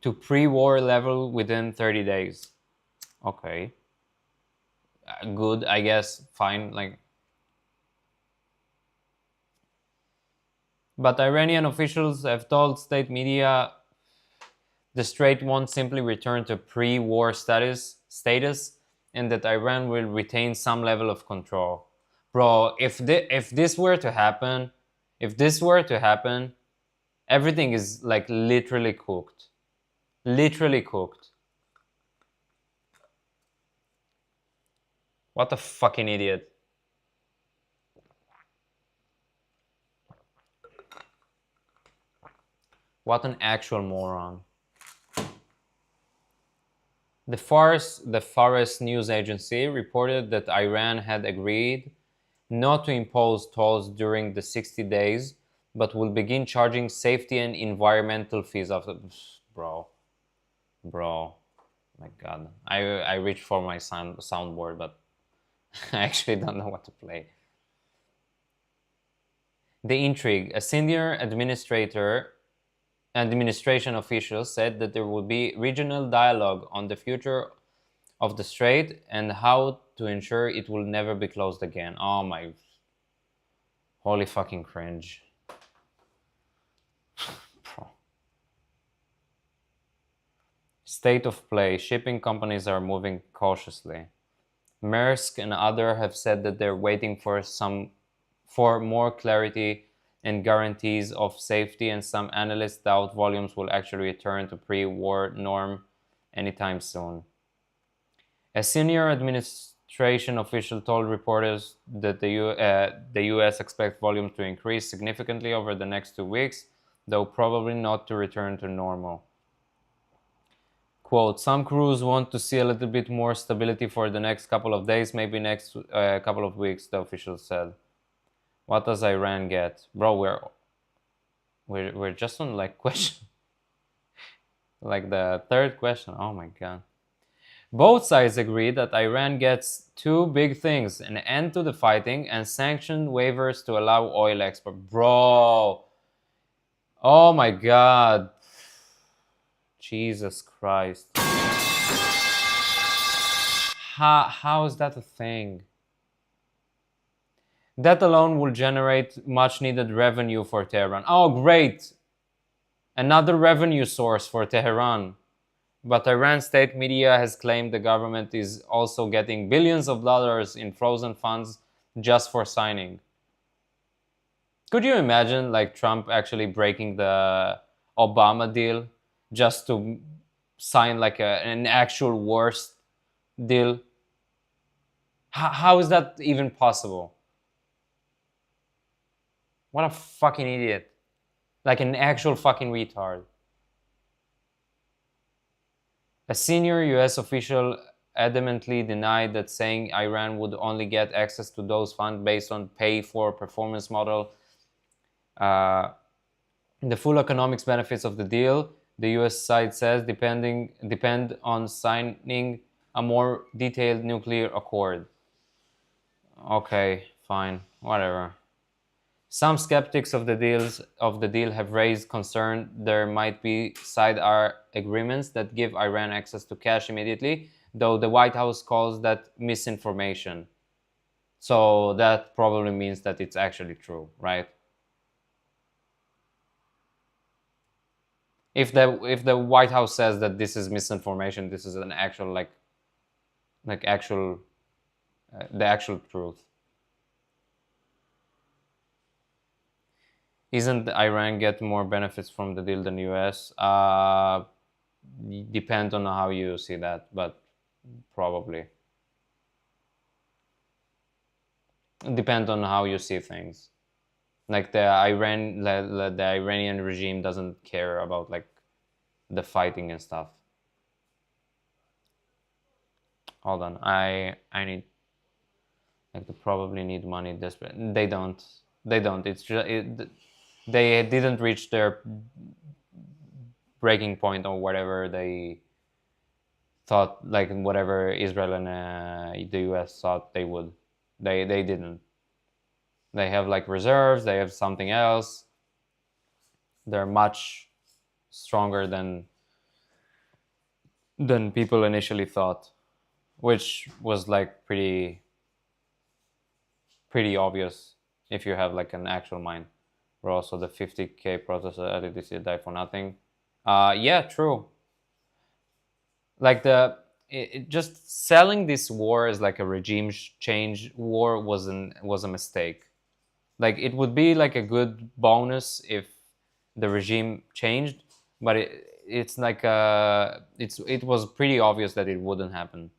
to pre-war level within 30 days. Okay. Good, I guess, fine, like. But Iranian officials have told state media the strait won't simply return to pre-war status, and that Iran will retain some level of control. Bro, if this were to happen, everything is like literally cooked. Literally cooked. What a fucking idiot. What an actual moron. The Fars news agency reported that Iran had agreed not to impose tolls during the 60 days, but will begin charging safety and environmental fees after. Bro. My god. I reached for my soundboard, but I actually don't know what to play. The intrigue. A senior administration official said that there will be regional dialogue on the future of the strait and how to ensure it will never be closed again. Oh my... Holy fucking cringe. Bro. State of play. Shipping companies are moving cautiously. Maersk and others have said that they're waiting for more clarity and guarantees of safety, and some analysts doubt volumes will actually return to pre-war norm anytime soon. A senior administration official told reporters that the US expects volume to increase significantly over the next 2 weeks, though probably not to return to normal. Quote, some crews want to see a little bit more stability for the next couple of days, maybe next couple of weeks, the official said. What does Iran get? Bro, we're just on like question. Like the third question. Oh my god. Both sides agree that Iran gets two big things, an end to the fighting and sanction waivers to allow oil export. Bro. Oh my god. Jesus Christ. How is that a thing? That alone will generate much needed revenue for Tehran. Oh, great! Another revenue source for Tehran. But Iran state media has claimed the government is also getting billions of dollars in frozen funds just for signing. Could you imagine like Trump actually breaking the Obama deal just to sign like an actual worst deal? How is that even possible? What a fucking idiot. Like an actual fucking retard. A senior US official adamantly denied that, saying Iran would only get access to those funds based on pay-for-performance model. The full economics benefits of the deal, the US side says, depend on signing a more detailed nuclear accord. Okay, fine, whatever. Some skeptics of the deal have raised concern there might be side agreements that give Iran access to cash immediately, though the White House calls that misinformation. So that probably means that it's actually true, right? If the White House says that this is misinformation, this is an actual the actual truth. Isn't Iran get more benefits from the deal than US? Depends on how you see that, but probably. Depends on how you see things. Like the Iranian regime doesn't care about like the fighting and stuff. Hold on, I need, like, they probably need money desperate. They don't. It's just they didn't reach their breaking point or whatever they thought, like whatever Israel and the US thought they would. They didn't. They have like reserves, they have something else. They're much stronger than people initially thought, which was like pretty obvious if you have like an actual mind. But also the 50k processor LEDC die for nothing. Yeah, true. Like just selling this war as like a regime change war was a mistake. Like it would be like a good bonus if the regime changed, but it was pretty obvious that it wouldn't happen.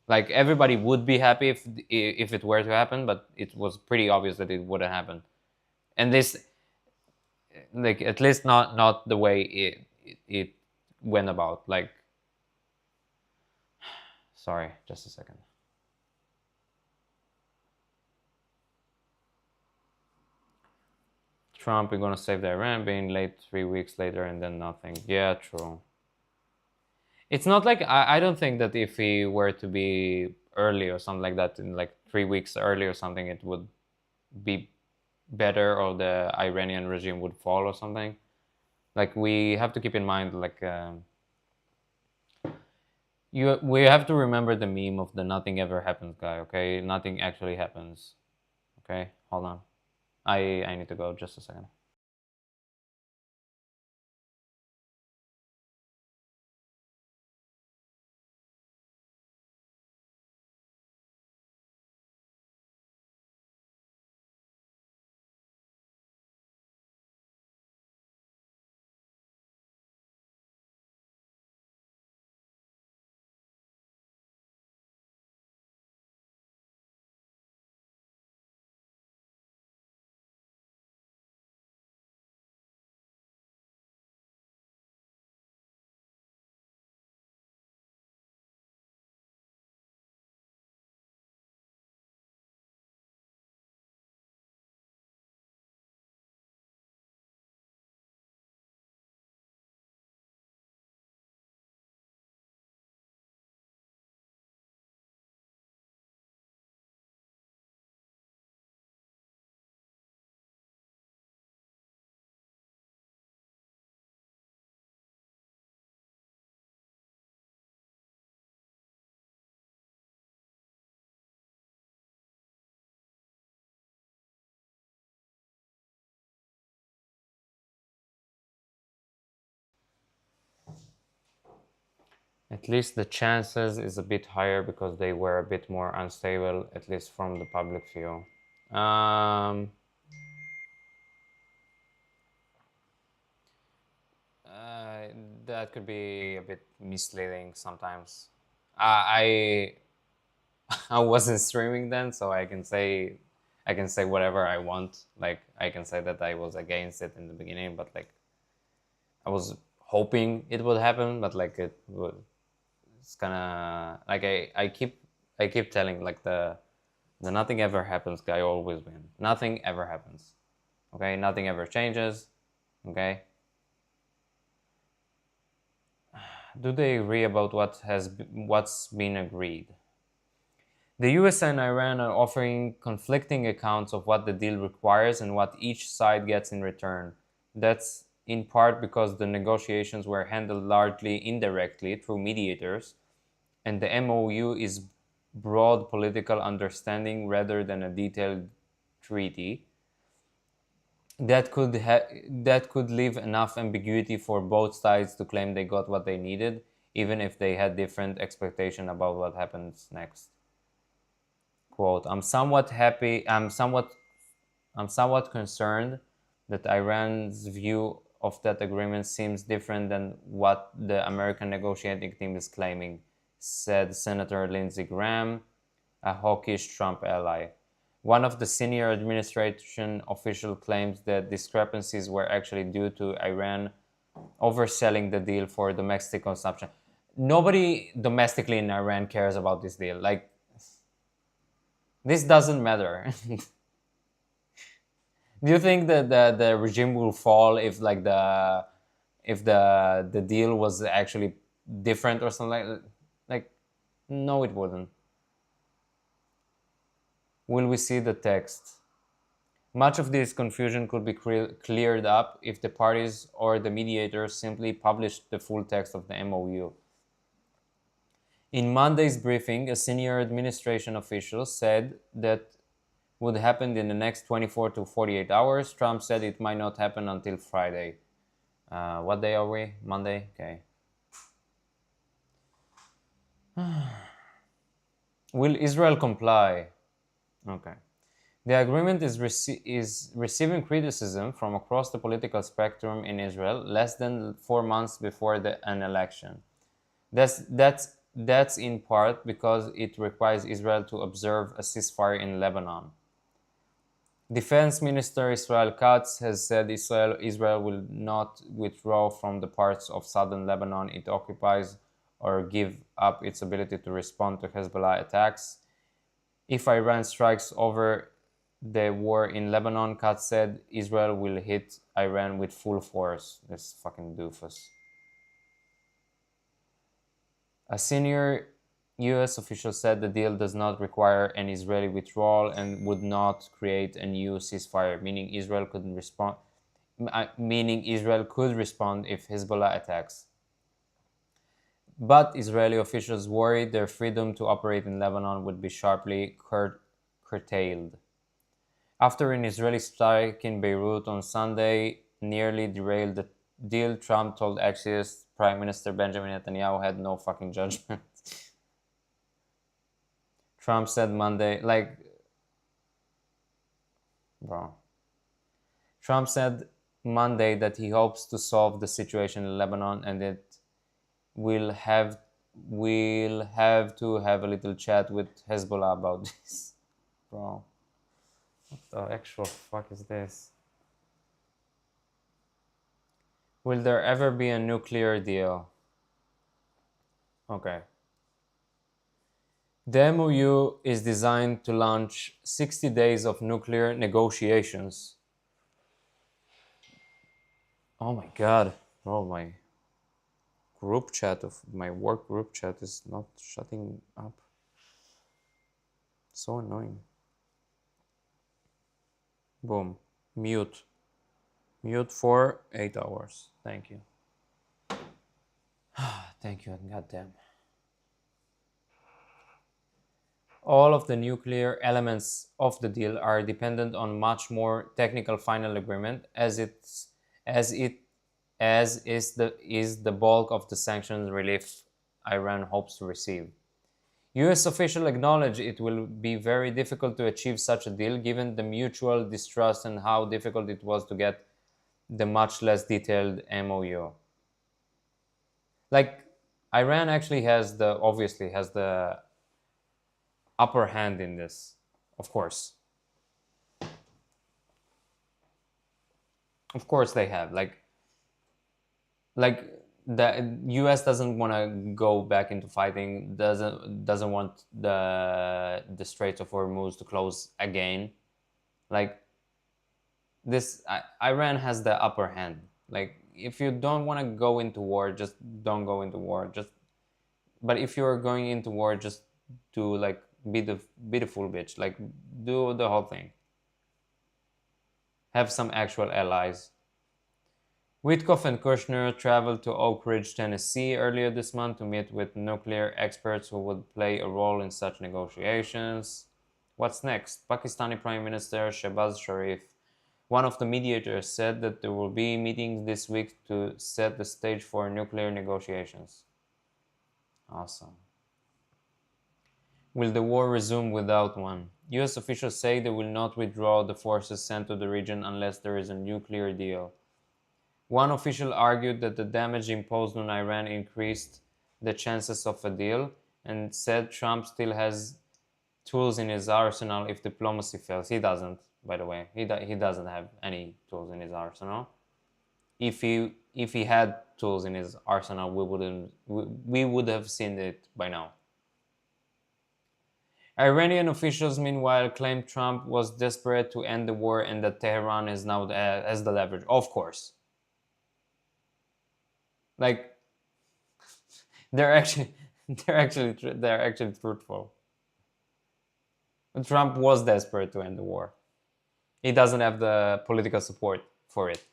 Like everybody would be happy if it were to happen, but it was pretty obvious that it wouldn't happen. And this, like, at least not the way it went about. Like, sorry, just a second. Trump, we're gonna save the Iran, being late 3 weeks later and then nothing. Yeah, true. It's not like, I don't think that if he were to be early or something like that, in like 3 weeks early or something, it would be better or the Iranian regime would fall or something. Like, we have to keep in mind, like, we have to remember the meme of the nothing ever happens guy, okay? Nothing actually happens. Okay, hold on. I need to go, just a second. At least the chances is a bit higher because they were a bit more unstable, at least from the public view. That could be a bit misleading sometimes. I I wasn't streaming then, so I can say whatever I want. Like I can say that I was against it in the beginning, but like I was hoping it would happen, but like it's kind of like I keep telling like the nothing ever happens guy always win. Nothing ever happens. Okay, nothing ever changes. Okay. Do they agree about what's been agreed? The US and Iran are offering conflicting accounts of what the deal requires and what each side gets in return. That's in part because the negotiations were handled largely indirectly through mediators, and the MOU is broad political understanding rather than a detailed treaty. That could leave enough ambiguity for both sides to claim they got what they needed, even if they had different expectation about what happens next. Quote, I'm somewhat concerned that Iran's view of that agreement seems different than what the American negotiating team is claiming, said Senator Lindsey Graham, a hawkish Trump ally. One of the senior administration officials claims that discrepancies were actually due to Iran overselling the deal for domestic consumption. Nobody domestically in Iran cares about this deal. Like, this doesn't matter. Do you think that the regime will fall if like the deal was actually different or something like no, it wouldn't. Will we see the text? Much of this confusion could be cleared up if the parties or the mediators simply published the full text of the MOU. In Monday's briefing, a senior administration official said that would happen in the next 24 to 48 hours. Trump said it might not happen until Friday. What day are we? Monday? Okay. Will Israel comply? Okay. The agreement is receiving criticism from across the political spectrum in Israel less than 4 months before an election. That's in part because it requires Israel to observe a ceasefire in Lebanon. Defense Minister Israel Katz has said Israel will not withdraw from the parts of southern Lebanon it occupies or give up its ability to respond to Hezbollah attacks. If Iran strikes over the war in Lebanon, Katz said Israel will hit Iran with full force. This fucking doofus. A senior US official said the deal does not require an Israeli withdrawal and would not create a new ceasefire, meaning Israel could respond if Hezbollah attacks. But Israeli officials worried their freedom to operate in Lebanon would be sharply curtailed. After an Israeli strike in Beirut on Sunday nearly derailed the deal, Trump told Axios Prime Minister Benjamin Netanyahu had no fucking judgment. Trump said Monday, Trump said Monday that he hopes to solve the situation in Lebanon and that we'll have to have a little chat with Hezbollah about this. Bro, what the actual fuck is this? Will there ever be a nuclear deal? Okay. The MOU is designed to launch 60 days of nuclear negotiations. Oh my god, bro, my group chat of my work group chat is not shutting up. So annoying. Boom. Mute. Mute for 8 hours. Thank you. Thank you, goddamn. All of the nuclear elements of the deal are dependent on much more technical final agreement, as is the bulk of the sanctions relief Iran hopes to receive. US officials acknowledge it will be very difficult to achieve such a deal given the mutual distrust and how difficult it was to get the much less detailed MOU. Like, Iran actually obviously has the upper hand in this, of course. Of course they have. Like the US doesn't want to go back into fighting, doesn't want the Straits of Hormuz to close again. Like, this Iran has the upper hand. Like, if you don't want to go into war, just don't go into war. But if you're going into war, just do, like, be the full bitch. Like, do the whole thing. Have some actual allies. Witkoff and Kushner traveled to Oak Ridge, Tennessee earlier this month to meet with nuclear experts who would play a role in such negotiations. What's next? Pakistani Prime Minister Shehbaz Sharif, one of the mediators, said that there will be meetings this week to set the stage for nuclear negotiations. Awesome. Will the war resume without one? US officials say they will not withdraw the forces sent to the region unless there is a nuclear deal. One official argued that the damage imposed on Iran increased the chances of a deal and said Trump still has tools in his arsenal if diplomacy fails. He doesn't, by the way. He doesn't have any tools in his arsenal. If he had tools in his arsenal, we would have seen it by now. Iranian officials, meanwhile, claimed Trump was desperate to end the war and that Tehran is now has the leverage. Of course. Like, they're actually truthful. Trump was desperate to end the war. He doesn't have the political support for it.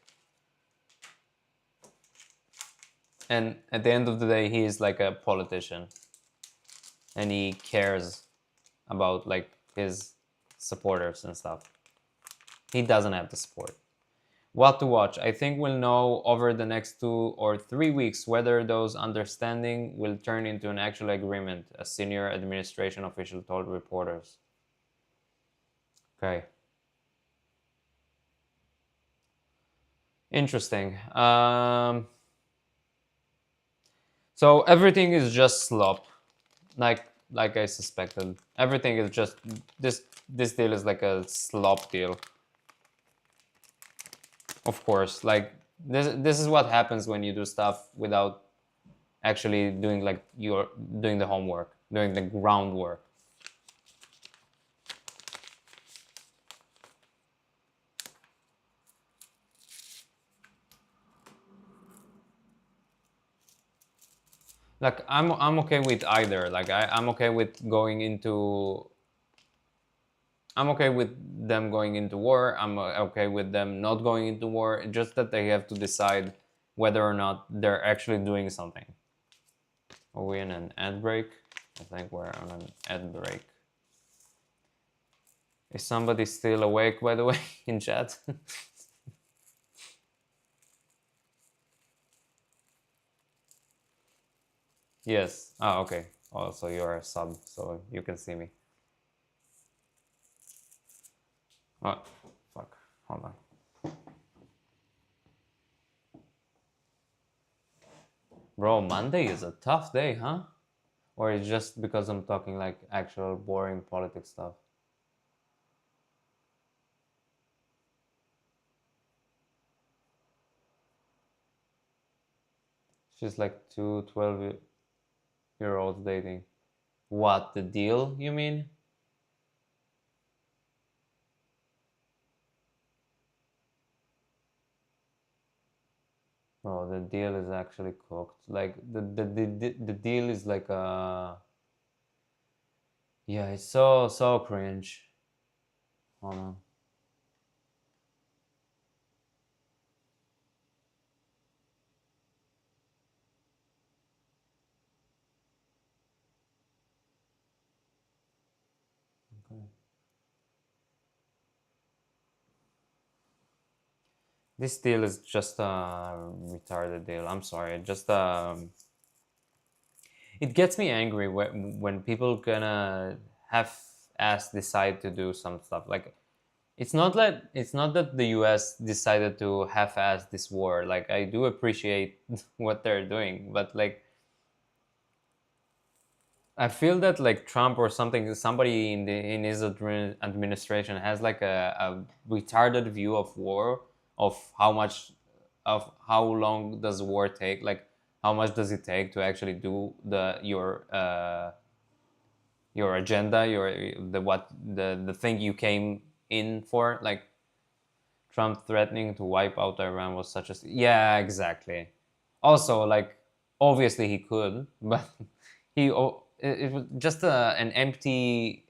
And at the end of the day, he is like a politician. And he cares about, like, his supporters and stuff. He doesn't have the support. What to watch? I think we'll know over the next 2 or 3 weeks whether those understanding will turn into an actual agreement, a senior administration official told reporters. Okay. Interesting. So everything is just slop, like I suspected. Everything is just this deal is like a slop deal. Of course, like this is what happens when you do stuff without actually doing, like, you're doing the homework, doing the groundwork. Like, I'm okay with either. Like, I'm okay with going into. I'm okay with them going into war. I'm okay with them not going into war. Just that they have to decide whether or not they're actually doing something. Are we in an ad break? I think we're on an ad break. Is somebody still awake, by the way, in chat? Yes. Oh, okay. Also, you're a sub, so you can see me. Oh, fuck. Hold on. Bro, Monday is a tough day, huh? Or it's just because I'm talking, like, actual boring politics stuff? She's like 2 12-year-olds dating. What, the deal, you mean? Bro, the deal is actually cooked. Like, the deal is like a... Yeah, it's so cringe. Hold on. Okay. This deal is just a retarded deal. I'm sorry. Just it gets me angry when people gonna half-ass decide to do some stuff. Like, it's not that the US decided to half-ass this war. Like, I do appreciate what they're doing, but like, I feel that like Trump or somebody in his administration has like a retarded view of war, of how long does war take, like how much does it take to actually do your agenda, the thing you came in for. Like, Trump threatening to wipe out Iran was such a, yeah, exactly. Also, like, obviously he could, but it was just an empty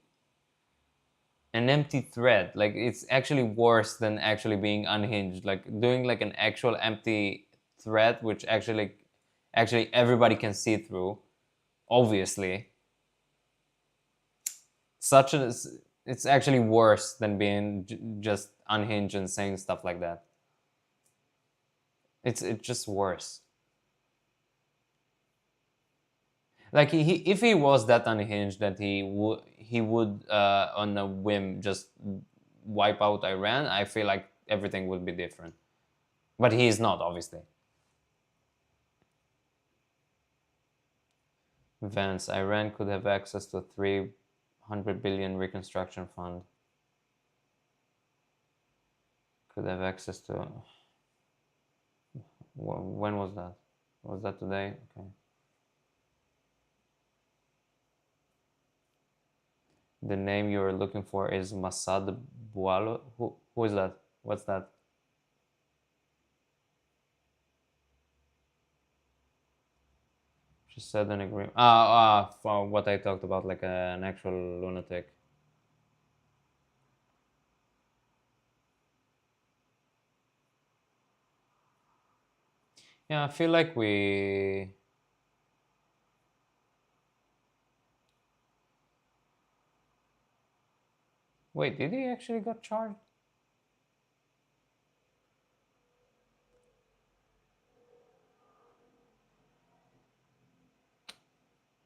threat. Like, it's actually worse than actually being unhinged. Like, doing like an actual empty threat, which actually everybody can see through, obviously. It's actually worse than being just unhinged and saying stuff like that. It's just worse. Like, if he was that unhinged that he would on a whim just wipe out Iran, I feel like everything would be different. But he is not, obviously. Vance, Iran could have access to 300 billion reconstruction fund. Could have access to. When was that? Was that today? Okay. The name you're looking for is Masad Bualo. Who is that? What's that? She said an agreement. For what I talked about, like an actual lunatic. Yeah, I feel like we. Wait, did he actually got charged?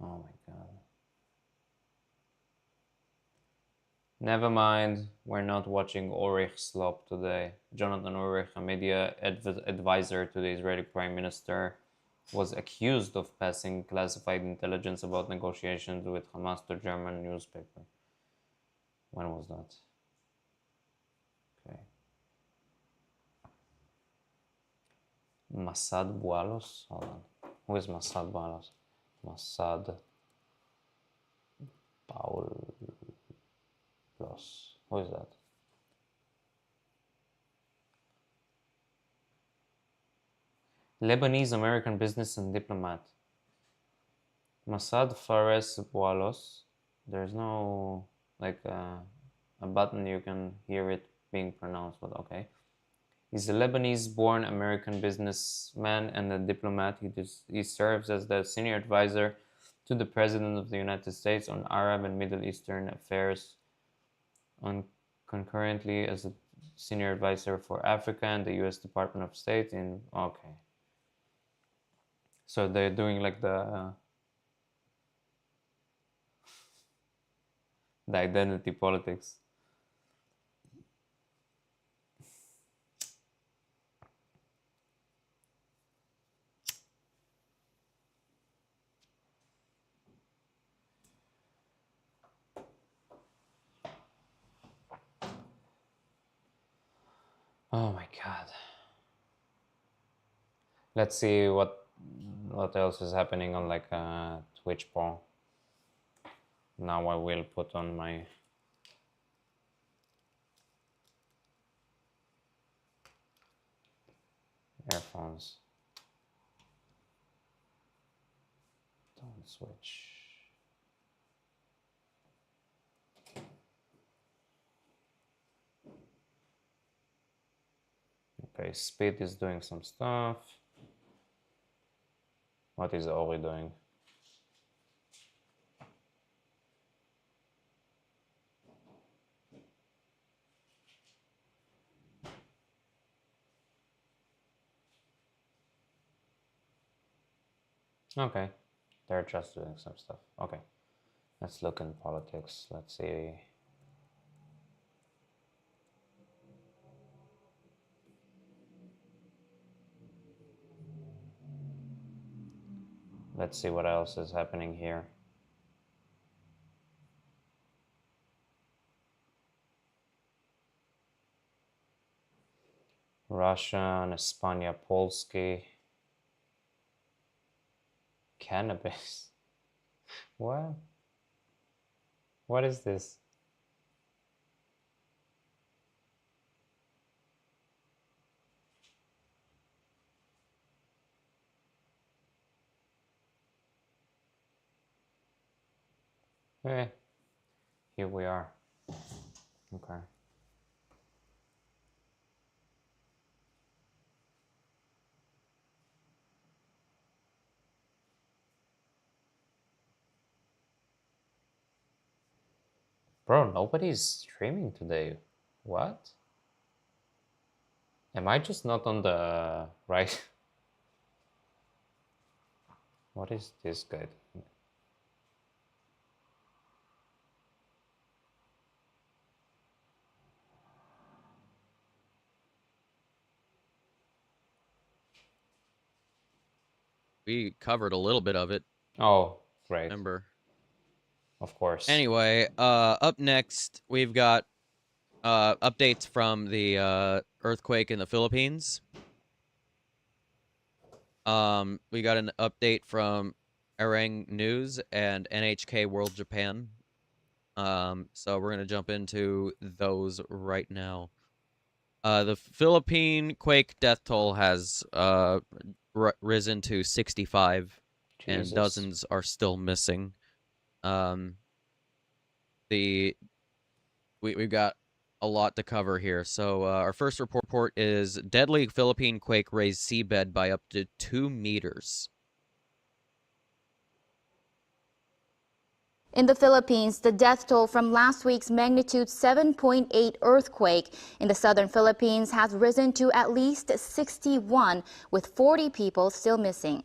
Oh my god. Never mind, we're not watching Ulrich Slop today. Jonathan Ulrich, a media advisor to the Israeli Prime Minister, was accused of passing classified intelligence about negotiations with Hamas to German newspaper. When was that? Okay. Masad Bualos? Hold on. Who is Masad Bualos? Masad Paulos. Who is that? Lebanese American business and diplomat. Masad Fares Bualos. There's no like a button you can hear it being pronounced, but okay. He's a Lebanese-born American businessman and a diplomat. He serves as the senior advisor to the President of the United States on Arab and Middle Eastern affairs, concurrently as a senior advisor for Africa and the U.S. Department of State in. Okay. So they're doing like the identity politics. Oh my god. Let's see what else is happening on like Twitch Pro. Now I will put on my earphones. Don't switch. Okay, Speed is doing some stuff. What is Ori doing? Okay, They're just doing some stuff. Okay. Let's look in politics. Let's see. Let's see what else is happening here. Russian, España, Polski. Cannabis. What? What is this? Eh, here we are. Okay. Bro, nobody's streaming today. What? Am I just not on the right? What is this guy doing? We covered a little bit of it. Oh, great. Remember. Of course. Anyway, up next we've got updates from the earthquake in the Philippines. We got an update from IRANxUSAxISRAEL News and NHK World Japan. So we're gonna jump into those right now. The Philippine quake death toll has risen to 65, Jesus. and dozens are still missing. We've got a lot to cover here. So our first report is deadly Philippine quake raised seabed by up to 2 meters. In the Philippines, the death toll from last week's magnitude 7.8 earthquake in the southern Philippines has risen to at least 61, with 40 people still missing.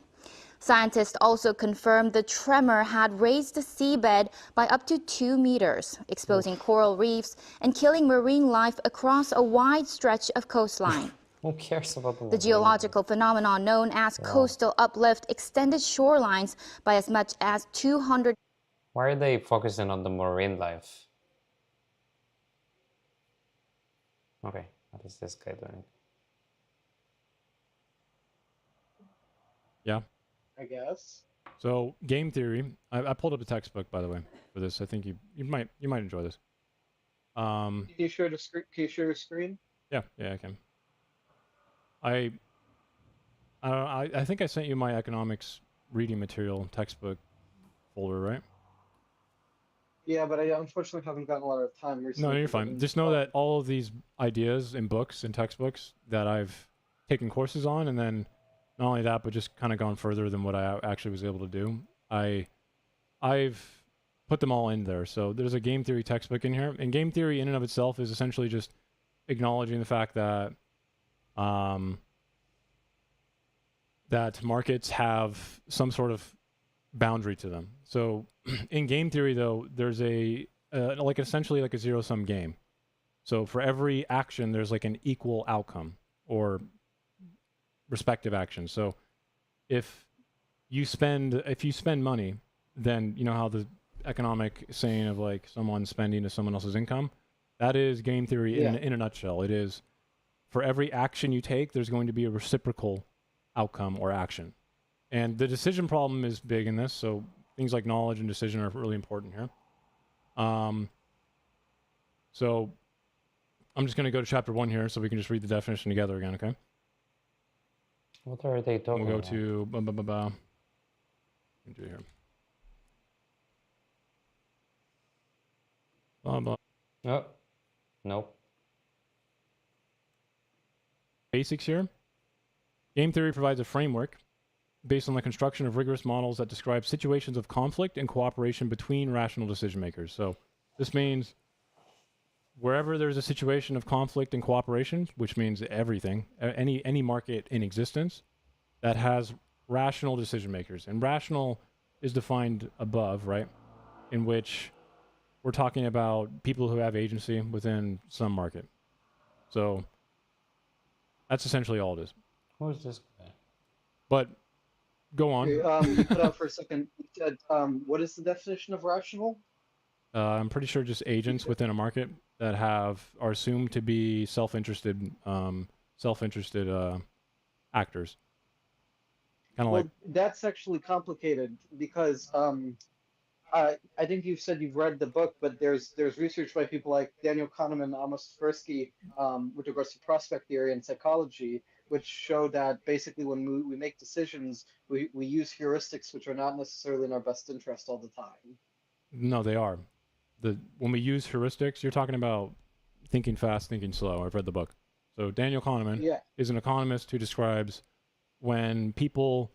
Scientists also confirmed the tremor had raised the seabed by up to 2 meters, exposing coral reefs and killing marine life across a wide stretch of coastline. Who cares about The geological phenomenon known as coastal uplift extended shorelines by as much as 200. Why are they focusing on the marine life? Okay, what is this guy doing? Yeah. I guess. So game theory. I pulled up a textbook, by the way, for this. I think you might enjoy this. Can you share the screen? Can you share your screen? Yeah, I can. I think I sent you my economics reading material textbook folder, right? Yeah, but I unfortunately haven't gotten a lot of time recently. No, you're fine. Just know that all of these ideas in books and textbooks that I've taken courses on, and then not only that, but just kind of gone further than what I actually was able to do. I've put them all in there. So there's a game theory textbook in here, and game theory in and of itself is essentially just acknowledging the fact that that markets have some sort of boundary to them. So in game theory, though, there's a like essentially like a zero-sum game. So for every action, there's like an equal outcome or respective action. So if you spend money, then you know how the economic saying of like someone spending to someone else's income, that is game theory in a nutshell. It is for every action you take, there's going to be a reciprocal outcome or action. And the decision problem is big in this, so things like knowledge and decision are really important here. So I'm just going to go to chapter 1 here so we can just read the definition together again, okay? What are they talking We'll go about? to let me do it here. Blah, blah. Oh, nope. Basics here. Game theory provides a framework based on the construction of rigorous models that describe situations of conflict and cooperation between rational decision makers. So this means wherever there's a situation of conflict and cooperation, which means everything, any market in existence that has rational decision makers. And rational is defined above, right? In which we're talking about people who have agency within some market. So that's essentially all it is. Who's this guy? But go on. You cut out for a second. You said, what is the definition of rational? I'm pretty sure just agents within a market that are assumed to be self-interested actors. Kind of Well, like that's actually complicated because I think you've said you've read the book, but there's research by people like Daniel Kahneman and Amos Tversky with regards to prospect theory and psychology, which show that basically when we make decisions, we use heuristics which are not necessarily in our best interest all the time. no, they are. When we use heuristics, you're talking about thinking fast, thinking slow. I've read the book. So Daniel Kahneman is an economist who describes when people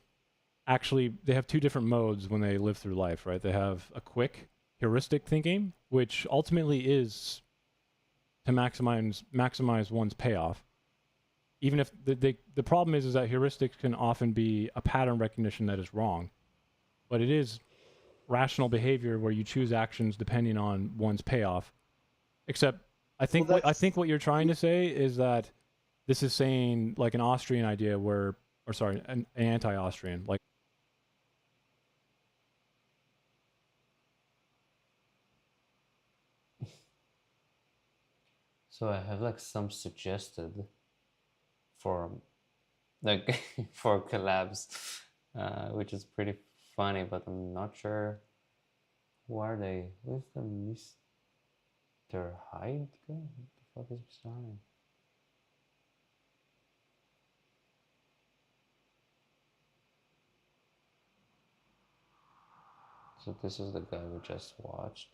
they have two different modes when they live through life, right? They have a quick heuristic thinking, which ultimately is to maximize one's payoff. Even if the problem is that heuristics can often be a pattern recognition that is wrong, but it is rational behavior where you choose actions depending on one's payoff. Except I think what you're trying to say is that this is saying like an Austrian idea an anti-Austrian, like. So I have like some suggested for like for collabs, which is pretty funny, but I'm not sure who are they. Who's the Mr. Hyde guy? What the fuck is Mr. Hyde? So this is the guy we just watched.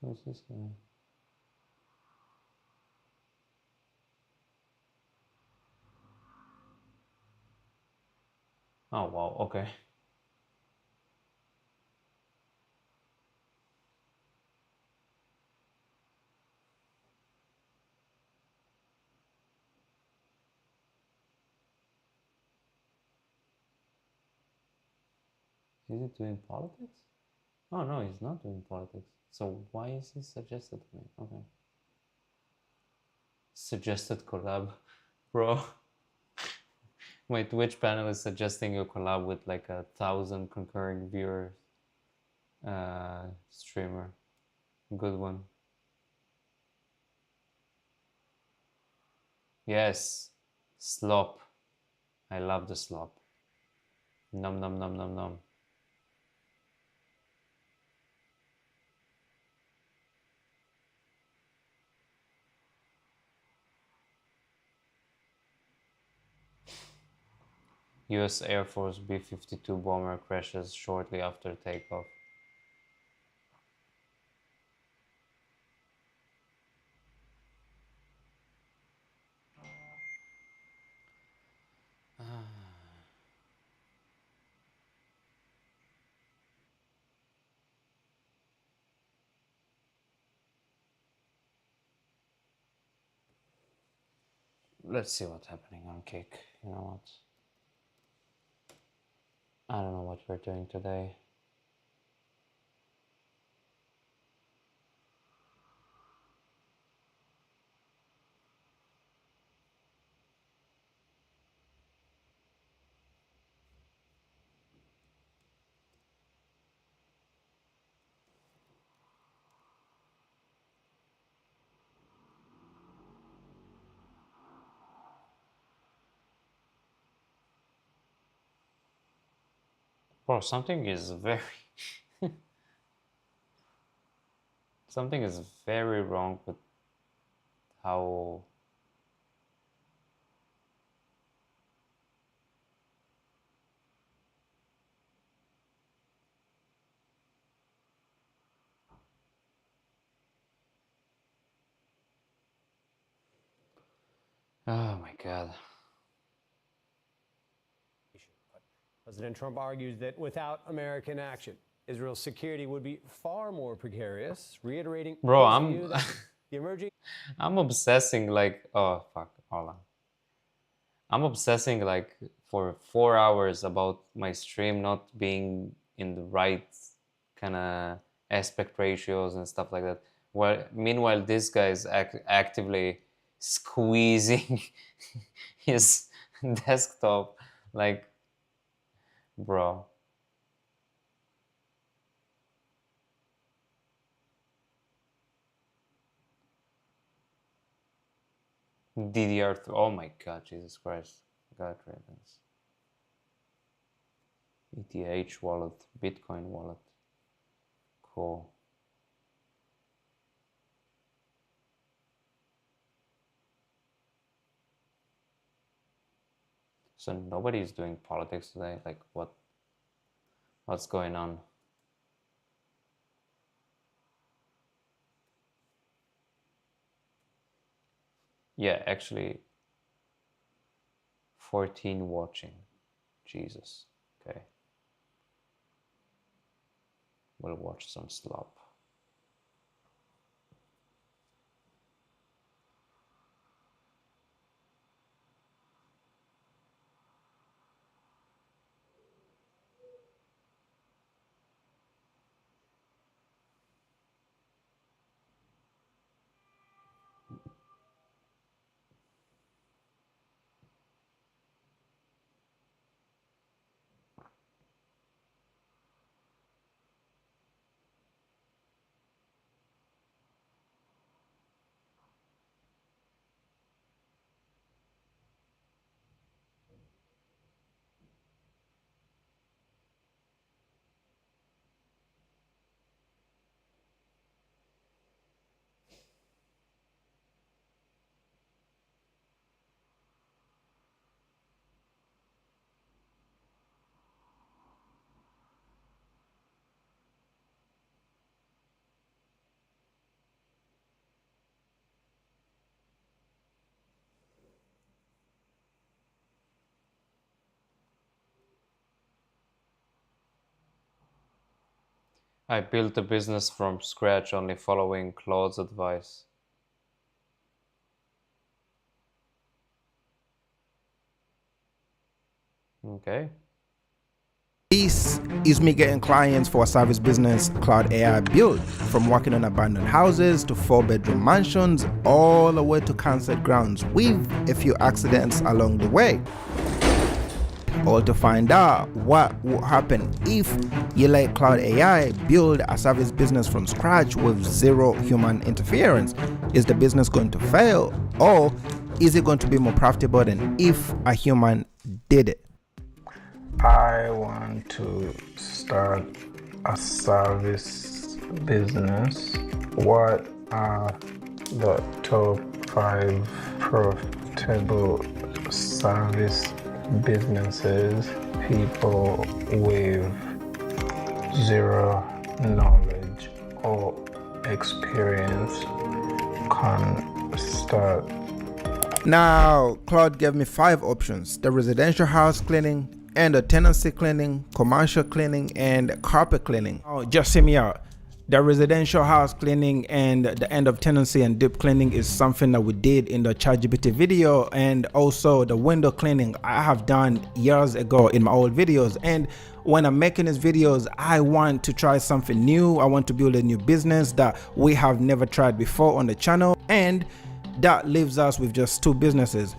Who's this guy? Oh wow, okay. Is he doing politics? Oh no, he's not doing politics. So why is he suggested to me? Okay. Suggested collab. Bro. My Twitch panel is suggesting a collab with like 1,000 concurring viewers. Streamer. Good one. Yes. Slop. I love the slop. Nom nom nom nom nom. US Air Force B-52 bomber crashes shortly after takeoff. Let's see what's happening on Kick. You know what? I don't know what we're doing today. Bro, something is very something is very wrong with how oh my god. President Trump argues that without American action, Israel's security would be far more precarious, reiterating Bro, his view that the emerging I'm obsessing like oh fuck, hold on. I'm obsessing like for 4 hours about my stream not being in the right kind of aspect ratios and stuff like that. Well, meanwhile, this guy's actively squeezing his desktop, like, bro. DDR3, oh my god, Jesus Christ. God ribbons. ETH wallet, Bitcoin wallet. Cool. So nobody's doing politics today? Like, what's going on? Yeah, actually 14 watching. Jesus. Okay. We'll watch some slop. I built a business from scratch only following Claude's advice. Okay. This is me getting clients for a service business Cloud AI built, from working on abandoned houses to 4-bedroom mansions, all the way to canceled grounds with a few accidents along the way. All to find out what would happen if you let Cloud AI build a service business from scratch with zero human interference. Is the business going to fail, or is it going to be more profitable than if a human did it? I want to start a service business. What are the top 5 profitable service businesses people with zero knowledge or experience can start? Now, Claude gave me 5 options: the residential house cleaning, and the tenancy cleaning, commercial cleaning, and carpet cleaning. Oh, just hear me out. The residential house cleaning and the end of tenancy and deep cleaning is something that we did in the ChatGPT video, and also the window cleaning I have done years ago in my old videos. And when I'm making these videos, I want to try something new. I want to build a new business that we have never tried before on the channel, and that leaves us with just 2 businesses.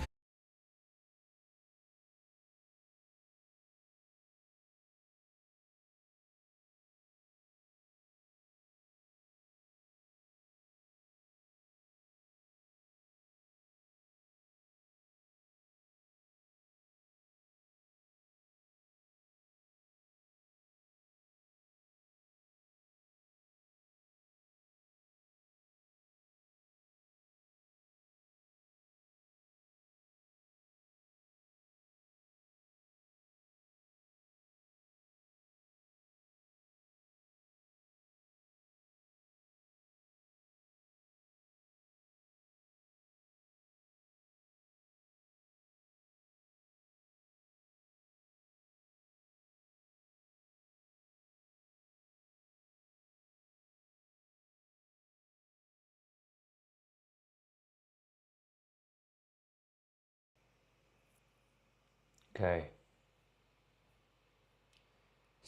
Okay.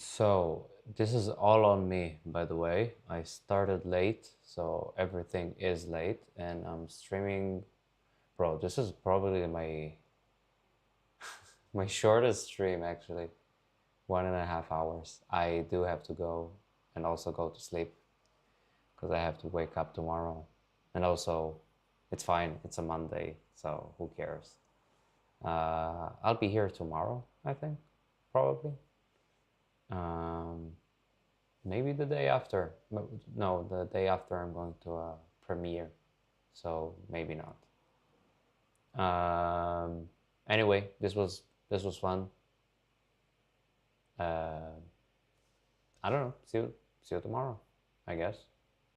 So this is all on me, by the way. I started late, so everything is late, and I'm streaming. Bro, this is probably my my shortest stream, actually. 1.5 hours. I do have to go and also go to sleep because I have to wake up tomorrow. And also, it's fine. It's a Monday, so who cares? I'll be here tomorrow, I think, probably. Maybe the day after. No, the day after I'm going to a premiere, so maybe not. Anyway, this was fun. I don't know. See you tomorrow, I guess.